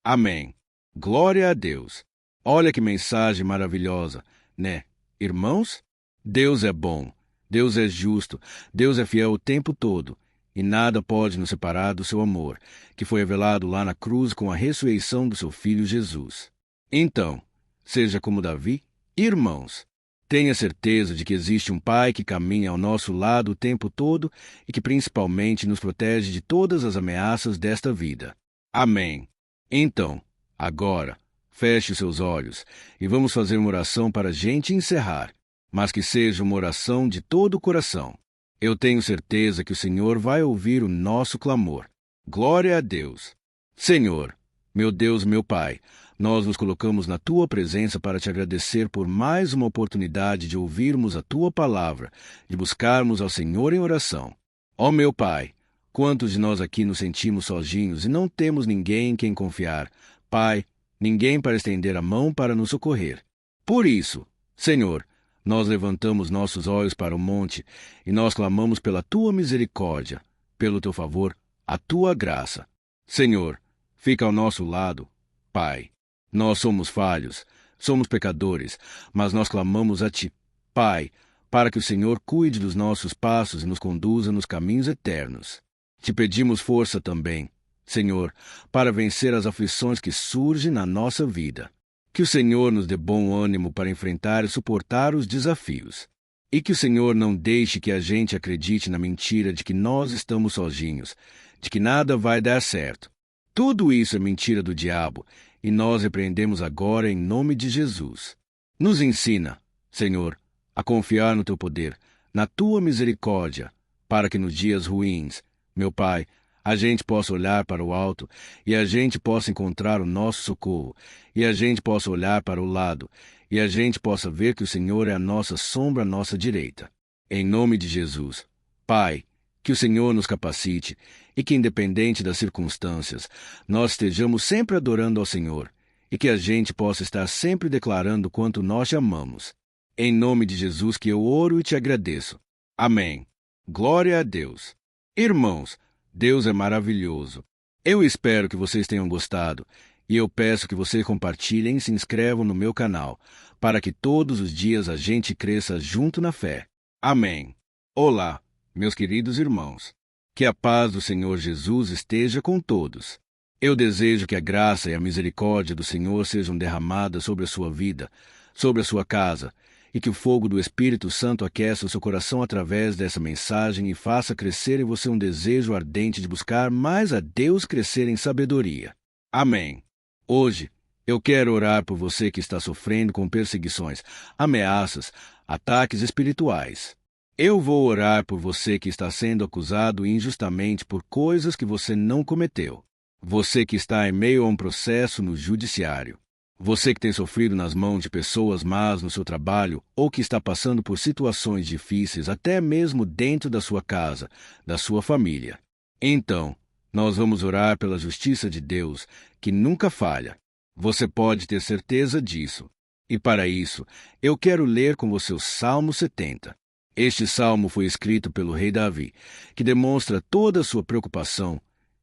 Amém. Glória a Deus. Olha que mensagem maravilhosa, né, irmãos? Deus é bom, Deus é justo, Deus é fiel o tempo todo. E nada pode nos separar do seu amor, que foi revelado lá na cruz com a ressurreição do seu Filho Jesus. Então, seja como Davi, irmãos, tenha certeza de que existe um Pai que caminha ao nosso lado o tempo todo e que principalmente nos protege de todas as ameaças desta vida. Amém. Então, agora, feche os seus olhos e vamos fazer uma oração para a gente encerrar, mas que seja uma oração de todo o coração. Eu tenho certeza que o Senhor vai ouvir o nosso clamor. Glória a Deus. Senhor, meu Deus, meu Pai, nós nos colocamos na Tua presença para te agradecer por mais uma oportunidade de ouvirmos a Tua palavra, de buscarmos ao Senhor em oração. Ó meu Pai, quantos de nós aqui nos sentimos sozinhos e não temos ninguém em quem confiar? Pai, ninguém para estender a mão para nos socorrer. Por isso, Senhor, nós levantamos nossos olhos para o monte e nós clamamos pela tua misericórdia, pelo teu favor, a tua graça. Senhor, fica ao nosso lado, Pai. Nós somos falhos, somos pecadores, mas nós clamamos a ti, Pai, para que o Senhor cuide dos nossos passos e nos conduza nos caminhos eternos. Te pedimos força também, Senhor, para vencer as aflições que surgem na nossa vida. Que o Senhor nos dê bom ânimo para enfrentar e suportar os desafios. E que o Senhor não deixe que a gente acredite na mentira de que nós estamos sozinhos, de que nada vai dar certo. Tudo isso é mentira do diabo, e nós repreendemos agora em nome de Jesus. Nos ensina, Senhor, a confiar no teu poder, na tua misericórdia, para que nos dias ruins, meu Pai, a gente possa olhar para o alto e a gente possa encontrar o nosso socorro, e a gente possa olhar para o lado e a gente possa ver que o Senhor é a nossa sombra à nossa direita. Em nome de Jesus, Pai, que o Senhor nos capacite e que, independente das circunstâncias, nós estejamos sempre adorando ao Senhor e que a gente possa estar sempre declarando quanto nós te amamos. Em nome de Jesus que eu oro e te agradeço. Amém. Glória a Deus. Irmãos, Deus é maravilhoso. Eu espero que vocês tenham gostado e eu peço que vocês compartilhem e se inscrevam no meu canal para que todos os dias a gente cresça junto na fé. Amém. Olá, meus queridos irmãos. Que a paz do Senhor Jesus esteja com todos. Eu desejo que a graça e a misericórdia do Senhor sejam derramadas sobre a sua vida, sobre a sua casa, e que o fogo do Espírito Santo aqueça o seu coração através dessa mensagem e faça crescer em você um desejo ardente de buscar mais a Deus, crescer em sabedoria. Amém. Hoje, eu quero orar por você que está sofrendo com perseguições, ameaças, ataques espirituais. Eu vou orar por você que está sendo acusado injustamente por coisas que você não cometeu. Você que está em meio a um processo no judiciário. Você que tem sofrido nas mãos de pessoas más no seu trabalho ou que está passando por situações difíceis até mesmo dentro da sua casa, da sua família. Então, nós vamos orar pela justiça de Deus, que nunca falha. Você pode ter certeza disso. E para isso, eu quero ler com você o Salmo 70. Este salmo foi escrito pelo rei Davi, que demonstra toda a sua preocupação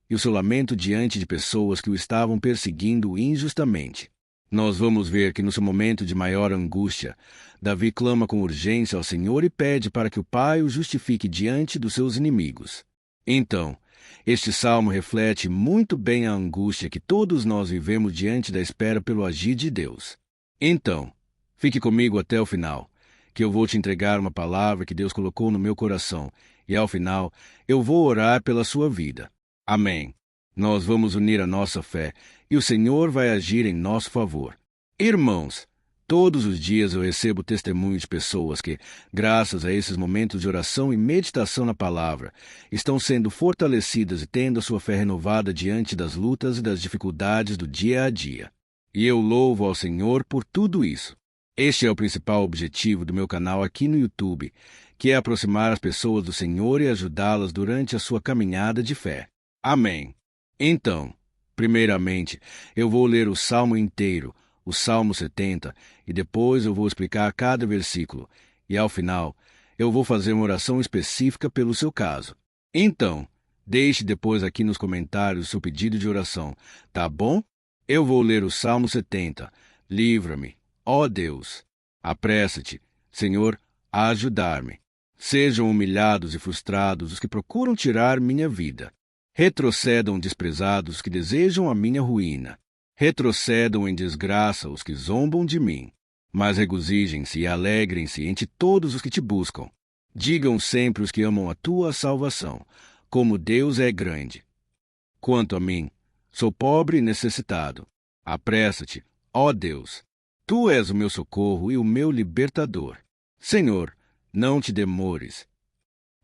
e o seu lamento diante de pessoas que o estavam perseguindo injustamente. Nós vamos ver que no seu momento de maior angústia, Davi clama com urgência ao Senhor e pede para que o Pai o justifique diante dos seus inimigos. Então, este salmo reflete muito bem a angústia que todos nós vivemos diante da espera pelo agir de Deus. Então, fique comigo até o final, que eu vou te entregar uma palavra que Deus colocou no meu coração, e ao final, eu vou orar pela sua vida. Amém. Nós vamos unir a nossa fé e o Senhor vai agir em nosso favor. Irmãos, todos os dias eu recebo testemunho de pessoas que, graças a esses momentos de oração e meditação na palavra, estão sendo fortalecidas e tendo a sua fé renovada diante das lutas e das dificuldades do dia a dia. E eu louvo ao Senhor por tudo isso. Este é o principal objetivo do meu canal aqui no YouTube, que é aproximar as pessoas do Senhor e ajudá-las durante a sua caminhada de fé. Amém. Então, primeiramente, eu vou ler o Salmo inteiro, o Salmo 70, e depois eu vou explicar cada versículo, e ao final, eu vou fazer uma oração específica pelo seu caso. Então, deixe depois aqui nos comentários o seu pedido de oração, tá bom? Eu vou ler o Salmo 70. Livra-me, ó Deus. Apressa-te, Senhor, a ajudar-me. Sejam humilhados e frustrados os que procuram tirar minha vida. Retrocedam desprezados os que desejam a minha ruína. Retrocedam em desgraça os que zombam de mim. Mas regozijem-se e alegrem-se entre todos os que te buscam. Digam sempre os que amam a tua salvação, como Deus é grande. Quanto a mim, sou pobre e necessitado. Apressa-te, ó Deus. Tu és o meu socorro e o meu libertador. Senhor, não te demores.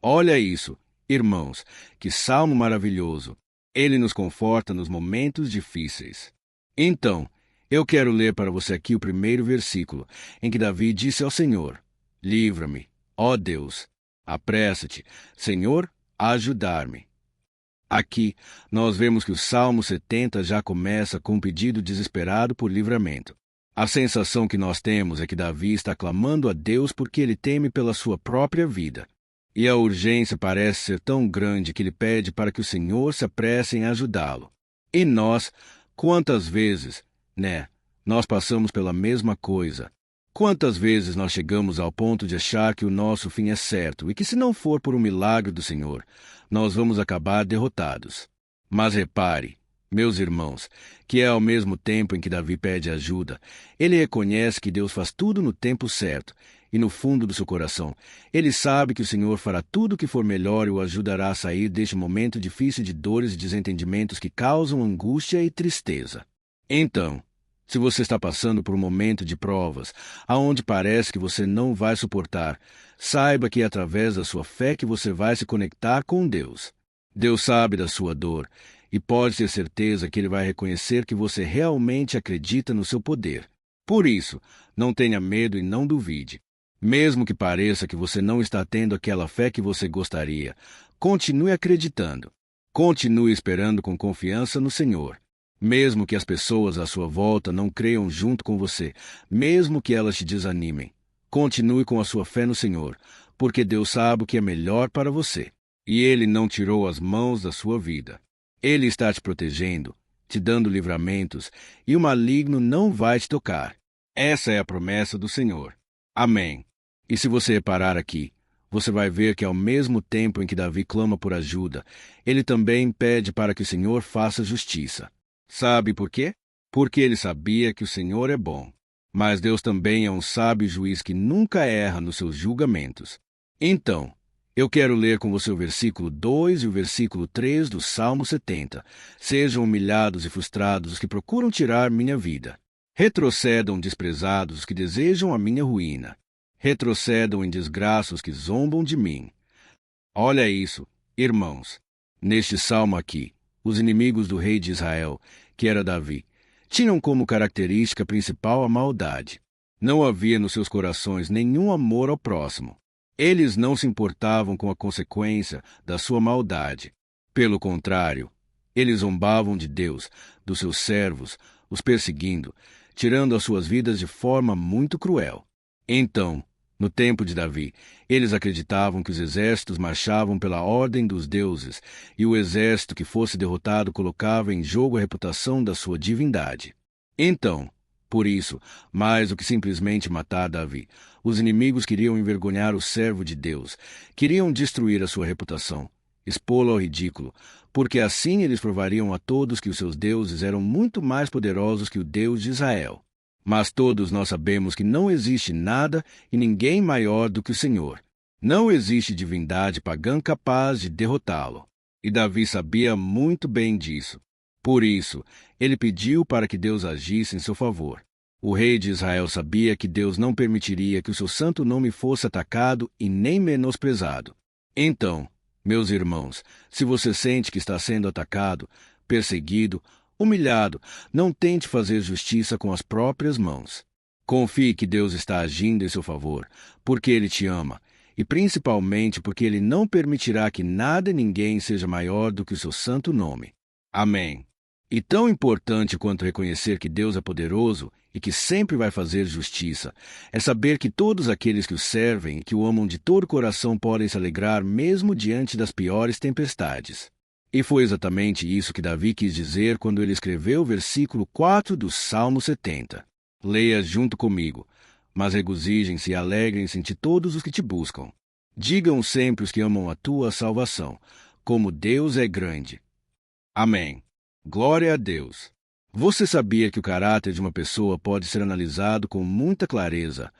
Olha isso, irmãos, que salmo maravilhoso. Ele nos conforta nos momentos difíceis. Então, eu quero ler para você aqui o primeiro versículo, em que Davi disse ao Senhor: Livra-me, ó Deus. Apressa-te, Senhor, a ajudar-me. Aqui, nós vemos que o Salmo 70 já começa com um pedido desesperado por livramento. A sensação que nós temos é que Davi está clamando a Deus porque ele teme pela sua própria vida. E a urgência parece ser tão grande que ele pede para que o Senhor se apresse em ajudá-lo. E nós, quantas vezes, nós passamos pela mesma coisa. Quantas vezes nós chegamos ao ponto de achar que o nosso fim é certo e que, se não for por um milagre do Senhor, nós vamos acabar derrotados. Mas repare, meus irmãos, que é ao mesmo tempo em que Davi pede ajuda, ele reconhece que Deus faz tudo no tempo certo, e no fundo do seu coração, ele sabe que o Senhor fará tudo o que for melhor e o ajudará a sair deste momento difícil de dores e desentendimentos que causam angústia e tristeza. Então, se você está passando por um momento de provas, aonde parece que você não vai suportar, saiba que é através da sua fé que você vai se conectar com Deus. Deus sabe da sua dor, e pode ter certeza que Ele vai reconhecer que você realmente acredita no seu poder. Por isso, não tenha medo e não duvide. Mesmo que pareça que você não está tendo aquela fé que você gostaria, continue acreditando. Continue esperando com confiança no Senhor. Mesmo que as pessoas à sua volta não creiam junto com você, mesmo que elas te desanimem, continue com a sua fé no Senhor, porque Deus sabe o que é melhor para você. E Ele não tirou as mãos da sua vida. Ele está te protegendo, te dando livramentos, e o maligno não vai te tocar. Essa é a promessa do Senhor. Amém. E se você reparar aqui, você vai ver que ao mesmo tempo em que Davi clama por ajuda, ele também pede para que o Senhor faça justiça. Sabe por quê? Porque ele sabia que o Senhor é bom. Mas Deus também é um sábio juiz que nunca erra nos seus julgamentos. Então, eu quero ler com você o versículo 2 e o versículo 3 do Salmo 70. Sejam humilhados e frustrados os que procuram tirar minha vida. Retrocedam desprezados os que desejam a minha ruína. Retrocedam em desgraça os que zombam de mim. Olha isso, irmãos. Neste salmo aqui, os inimigos do rei de Israel, que era Davi, tinham como característica principal a maldade. Não havia nos seus corações nenhum amor ao próximo. Eles não se importavam com a consequência da sua maldade. Pelo contrário, eles zombavam de Deus, dos seus servos, os perseguindo, tirando as suas vidas de forma muito cruel. Então, no tempo de Davi, eles acreditavam que os exércitos marchavam pela ordem dos deuses, e o exército que fosse derrotado colocava em jogo a reputação da sua divindade. Então, por isso, mais do que simplesmente matar Davi, os inimigos queriam envergonhar o servo de Deus, queriam destruir a sua reputação, expô-lo ao ridículo, porque assim eles provariam a todos que os seus deuses eram muito mais poderosos que o Deus de Israel. Mas todos nós sabemos que não existe nada e ninguém maior do que o Senhor. Não existe divindade pagã capaz de derrotá-lo. E Davi sabia muito bem disso. Por isso, ele pediu para que Deus agisse em seu favor. O rei de Israel sabia que Deus não permitiria que o seu santo nome fosse atacado e nem menosprezado. Então, meus irmãos, se você sente que está sendo atacado, perseguido, humilhado, não tente fazer justiça com as próprias mãos. Confie que Deus está agindo em seu favor, porque Ele te ama, e principalmente porque Ele não permitirá que nada e ninguém seja maior do que o seu santo nome. Amém. E tão importante quanto reconhecer que Deus é poderoso e que sempre vai fazer justiça, é saber que todos aqueles que o servem e que o amam de todo o coração podem se alegrar mesmo diante das piores tempestades. E foi exatamente isso que Davi quis dizer quando ele escreveu o versículo 4 do Salmo 70. Leia junto comigo. Mas regozijem-se e alegrem-se em ti todos os que te buscam. Digam sempre os que amam a tua salvação, como Deus é grande. Amém. Glória a Deus. Você sabia que o caráter de uma pessoa pode ser analisado com muita clareza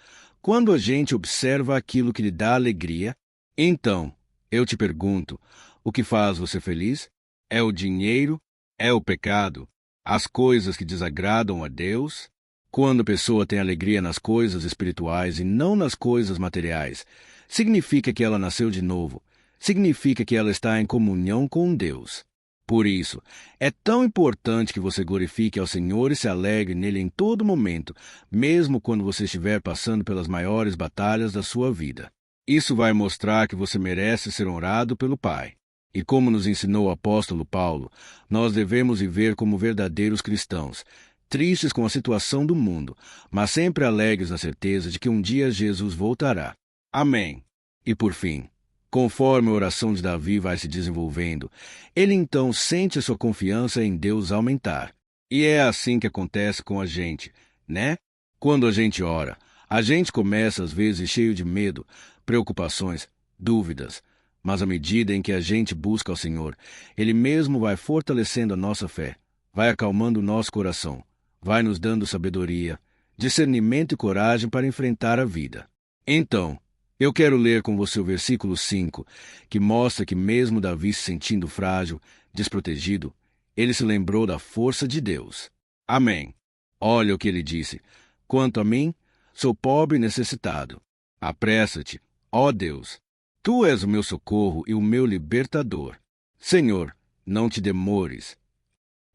quando a gente observa aquilo que lhe dá alegria? Então, eu te pergunto, o que faz você feliz? É o dinheiro? É o pecado? As coisas que desagradam a Deus? Quando a pessoa tem alegria nas coisas espirituais e não nas coisas materiais, significa que ela nasceu de novo. Significa que ela está em comunhão com Deus. Por isso, é tão importante que você glorifique ao Senhor e se alegre nele em todo momento, mesmo quando você estiver passando pelas maiores batalhas da sua vida. Isso vai mostrar que você merece ser honrado pelo Pai. E como nos ensinou o apóstolo Paulo, nós devemos viver como verdadeiros cristãos, tristes com a situação do mundo, mas sempre alegres na certeza de que um dia Jesus voltará. Amém. E por fim, conforme a oração de Davi vai se desenvolvendo, ele então sente a sua confiança em Deus aumentar. E é assim que acontece com a gente, né? Quando a gente ora, a gente começa às vezes cheio de medo, preocupações, dúvidas, mas à medida em que a gente busca ao Senhor, Ele mesmo vai fortalecendo a nossa fé, vai acalmando o nosso coração, vai nos dando sabedoria, discernimento e coragem para enfrentar a vida. Então, eu quero ler com você o versículo 5, que mostra que mesmo Davi se sentindo frágil, desprotegido, ele se lembrou da força de Deus. Amém. Olha o que ele disse: quanto a mim, sou pobre e necessitado. Apressa-te, ó Deus. Tu és o meu socorro e o meu libertador. Senhor, não te demores.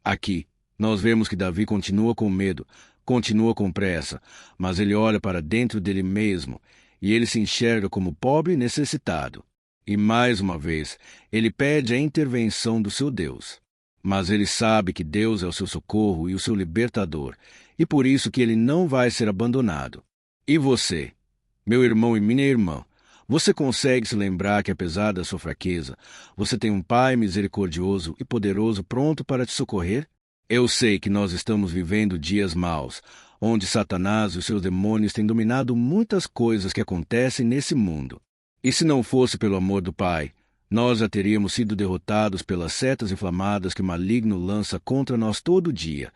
Aqui, nós vemos que Davi continua com medo, continua com pressa, mas ele olha para dentro dele mesmo e ele se enxerga como pobre e necessitado. E mais uma vez, ele pede a intervenção do seu Deus. Mas ele sabe que Deus é o seu socorro e o seu libertador, e por isso que ele não vai ser abandonado. E você, meu irmão e minha irmã, você consegue se lembrar que apesar da sua fraqueza, você tem um Pai misericordioso e poderoso pronto para te socorrer? Eu sei que nós estamos vivendo dias maus, onde Satanás e os seus demônios têm dominado muitas coisas que acontecem nesse mundo. E se não fosse pelo amor do Pai, nós já teríamos sido derrotados pelas setas inflamadas que o maligno lança contra nós todo dia,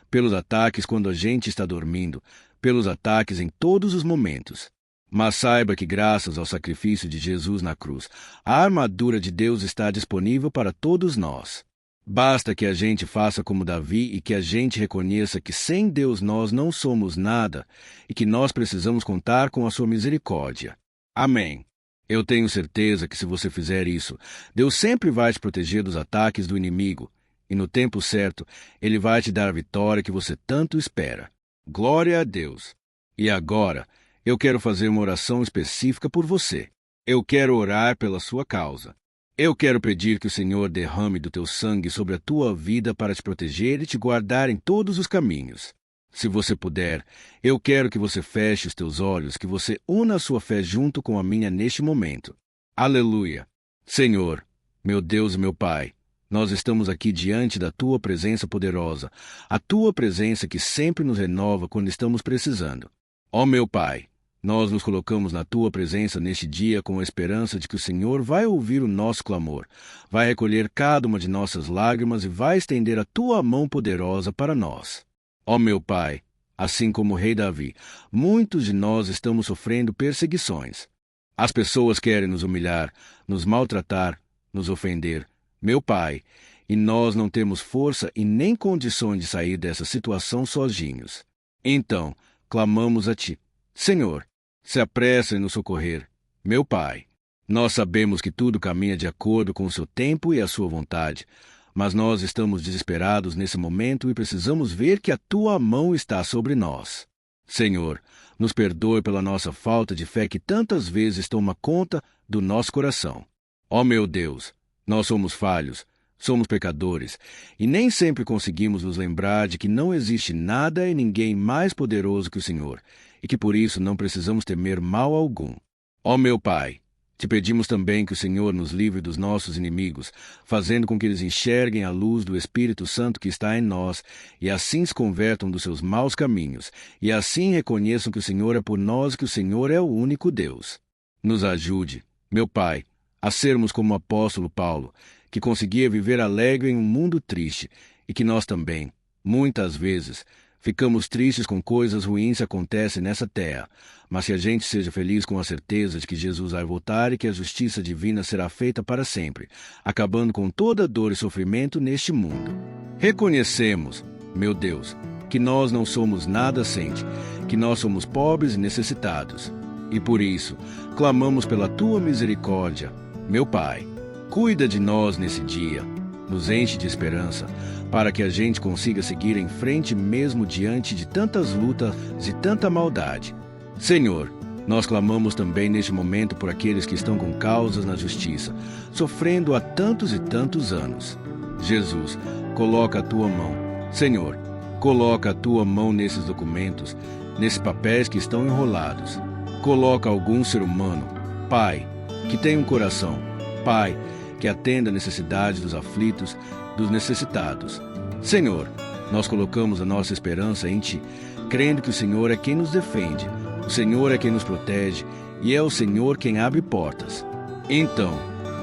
pelos ataques quando a gente está dormindo, pelos ataques em todos os momentos. Mas saiba que graças ao sacrifício de Jesus na cruz, a armadura de Deus está disponível para todos nós. Basta que a gente faça como Davi e que a gente reconheça que sem Deus nós não somos nada e que nós precisamos contar com a sua misericórdia. Amém. Eu tenho certeza que se você fizer isso, Deus sempre vai te proteger dos ataques do inimigo e no tempo certo, Ele vai te dar a vitória que você tanto espera. Glória a Deus. E agora, eu quero fazer uma oração específica por você. Eu quero orar pela sua causa. Eu quero pedir que o Senhor derrame do teu sangue sobre a tua vida para te proteger e te guardar em todos os caminhos. Se você puder, eu quero que você feche os teus olhos, que você una a sua fé junto com a minha neste momento. Aleluia! Senhor, meu Deus e meu Pai, nós estamos aqui diante da tua presença poderosa, a tua presença que sempre nos renova quando estamos precisando. Ó meu Pai, nós nos colocamos na tua presença neste dia com a esperança de que o Senhor vai ouvir o nosso clamor, vai recolher cada uma de nossas lágrimas e vai estender a tua mão poderosa para nós. Ó meu Pai, assim como o rei Davi, muitos de nós estamos sofrendo perseguições. As pessoas querem nos humilhar, nos maltratar, nos ofender, meu Pai, e nós não temos força e nem condições de sair dessa situação sozinhos. Então, clamamos a Ti. Senhor, se apressa em nos socorrer, meu Pai. Nós sabemos que tudo caminha de acordo com o seu tempo e a sua vontade, mas nós estamos desesperados nesse momento e precisamos ver que a tua mão está sobre nós. Senhor, nos perdoe pela nossa falta de fé que tantas vezes toma conta do nosso coração. Ó meu Deus, nós somos falhos, somos pecadores, e nem sempre conseguimos nos lembrar de que não existe nada e ninguém mais poderoso que o Senhor, e que por isso não precisamos temer mal algum. Ó meu Pai, te pedimos também que o Senhor nos livre dos nossos inimigos, fazendo com que eles enxerguem a luz do Espírito Santo que está em nós, e assim se convertam dos seus maus caminhos, e assim reconheçam que o Senhor é por nós e que o Senhor é o único Deus. Nos ajude, meu Pai, a sermos como o apóstolo Paulo, que conseguia viver alegre em um mundo triste, e que nós também, muitas vezes, ficamos tristes com coisas ruins que acontecem nessa terra, mas que a gente seja feliz com a certeza de que Jesus vai voltar e que a justiça divina será feita para sempre, acabando com toda dor e sofrimento neste mundo. Reconhecemos, meu Deus, que nós não somos nada sem Ti, que nós somos pobres e necessitados, e por isso, clamamos pela Tua misericórdia. Meu Pai, cuida de nós nesse dia, nos enche de esperança, para que a gente consiga seguir em frente mesmo diante de tantas lutas e tanta maldade. Senhor, nós clamamos também neste momento por aqueles que estão com causas na justiça, sofrendo há tantos e tantos anos. Jesus, coloca a Tua mão. Senhor, Coloca a tua mão nesses documentos, nesses papéis que estão enrolados. Coloca algum ser humano, Pai, que tenha um coração, Pai, que atenda a necessidade dos aflitos, dos necessitados. Senhor, nós colocamos a nossa esperança em Ti, crendo que o Senhor é quem nos defende, o Senhor é quem nos protege e é o Senhor quem abre portas. Então,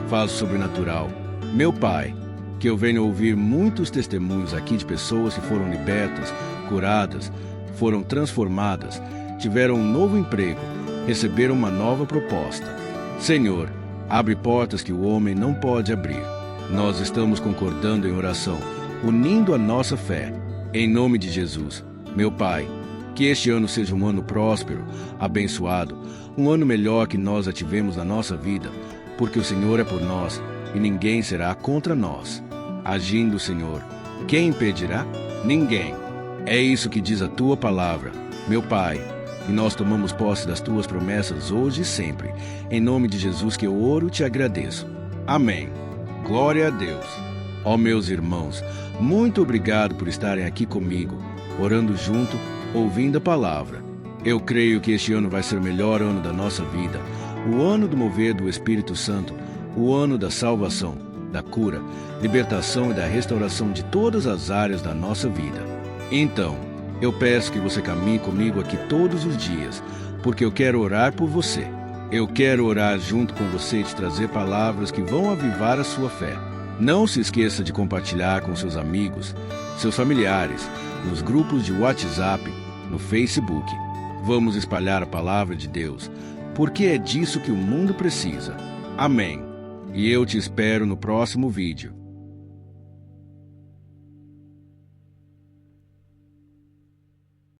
faz o sobrenatural. Meu Pai, que eu venha ouvir muitos testemunhos aqui de pessoas que foram libertas, curadas, foram transformadas, tiveram um novo emprego, receberam uma nova proposta. Senhor, abre portas que o homem não pode abrir. Nós estamos concordando em oração, unindo a nossa fé. Em nome de Jesus, meu Pai, que este ano seja um ano próspero, abençoado, um ano melhor que nós já tivemos na nossa vida, porque o Senhor é por nós e ninguém será contra nós. Agindo, Senhor, quem impedirá? Ninguém. É isso que diz a Tua palavra, meu Pai, e nós tomamos posse das Tuas promessas hoje e sempre. Em nome de Jesus que eu oro e te agradeço. Amém. Glória a Deus. Ó meus irmãos, muito obrigado por estarem aqui comigo, orando junto, ouvindo a palavra. Eu creio que este ano vai ser o melhor ano da nossa vida, o ano do mover do Espírito Santo, o ano da salvação, da cura, libertação e da restauração de todas as áreas da nossa vida. Então, eu peço que você caminhe comigo aqui todos os dias, porque eu quero orar por você. Eu quero orar junto com você e te trazer palavras que vão avivar a sua fé. Não se esqueça de compartilhar com seus amigos, seus familiares, nos grupos de WhatsApp, no Facebook. Vamos espalhar a palavra de Deus, porque é disso que o mundo precisa. Amém. E eu te espero no próximo vídeo.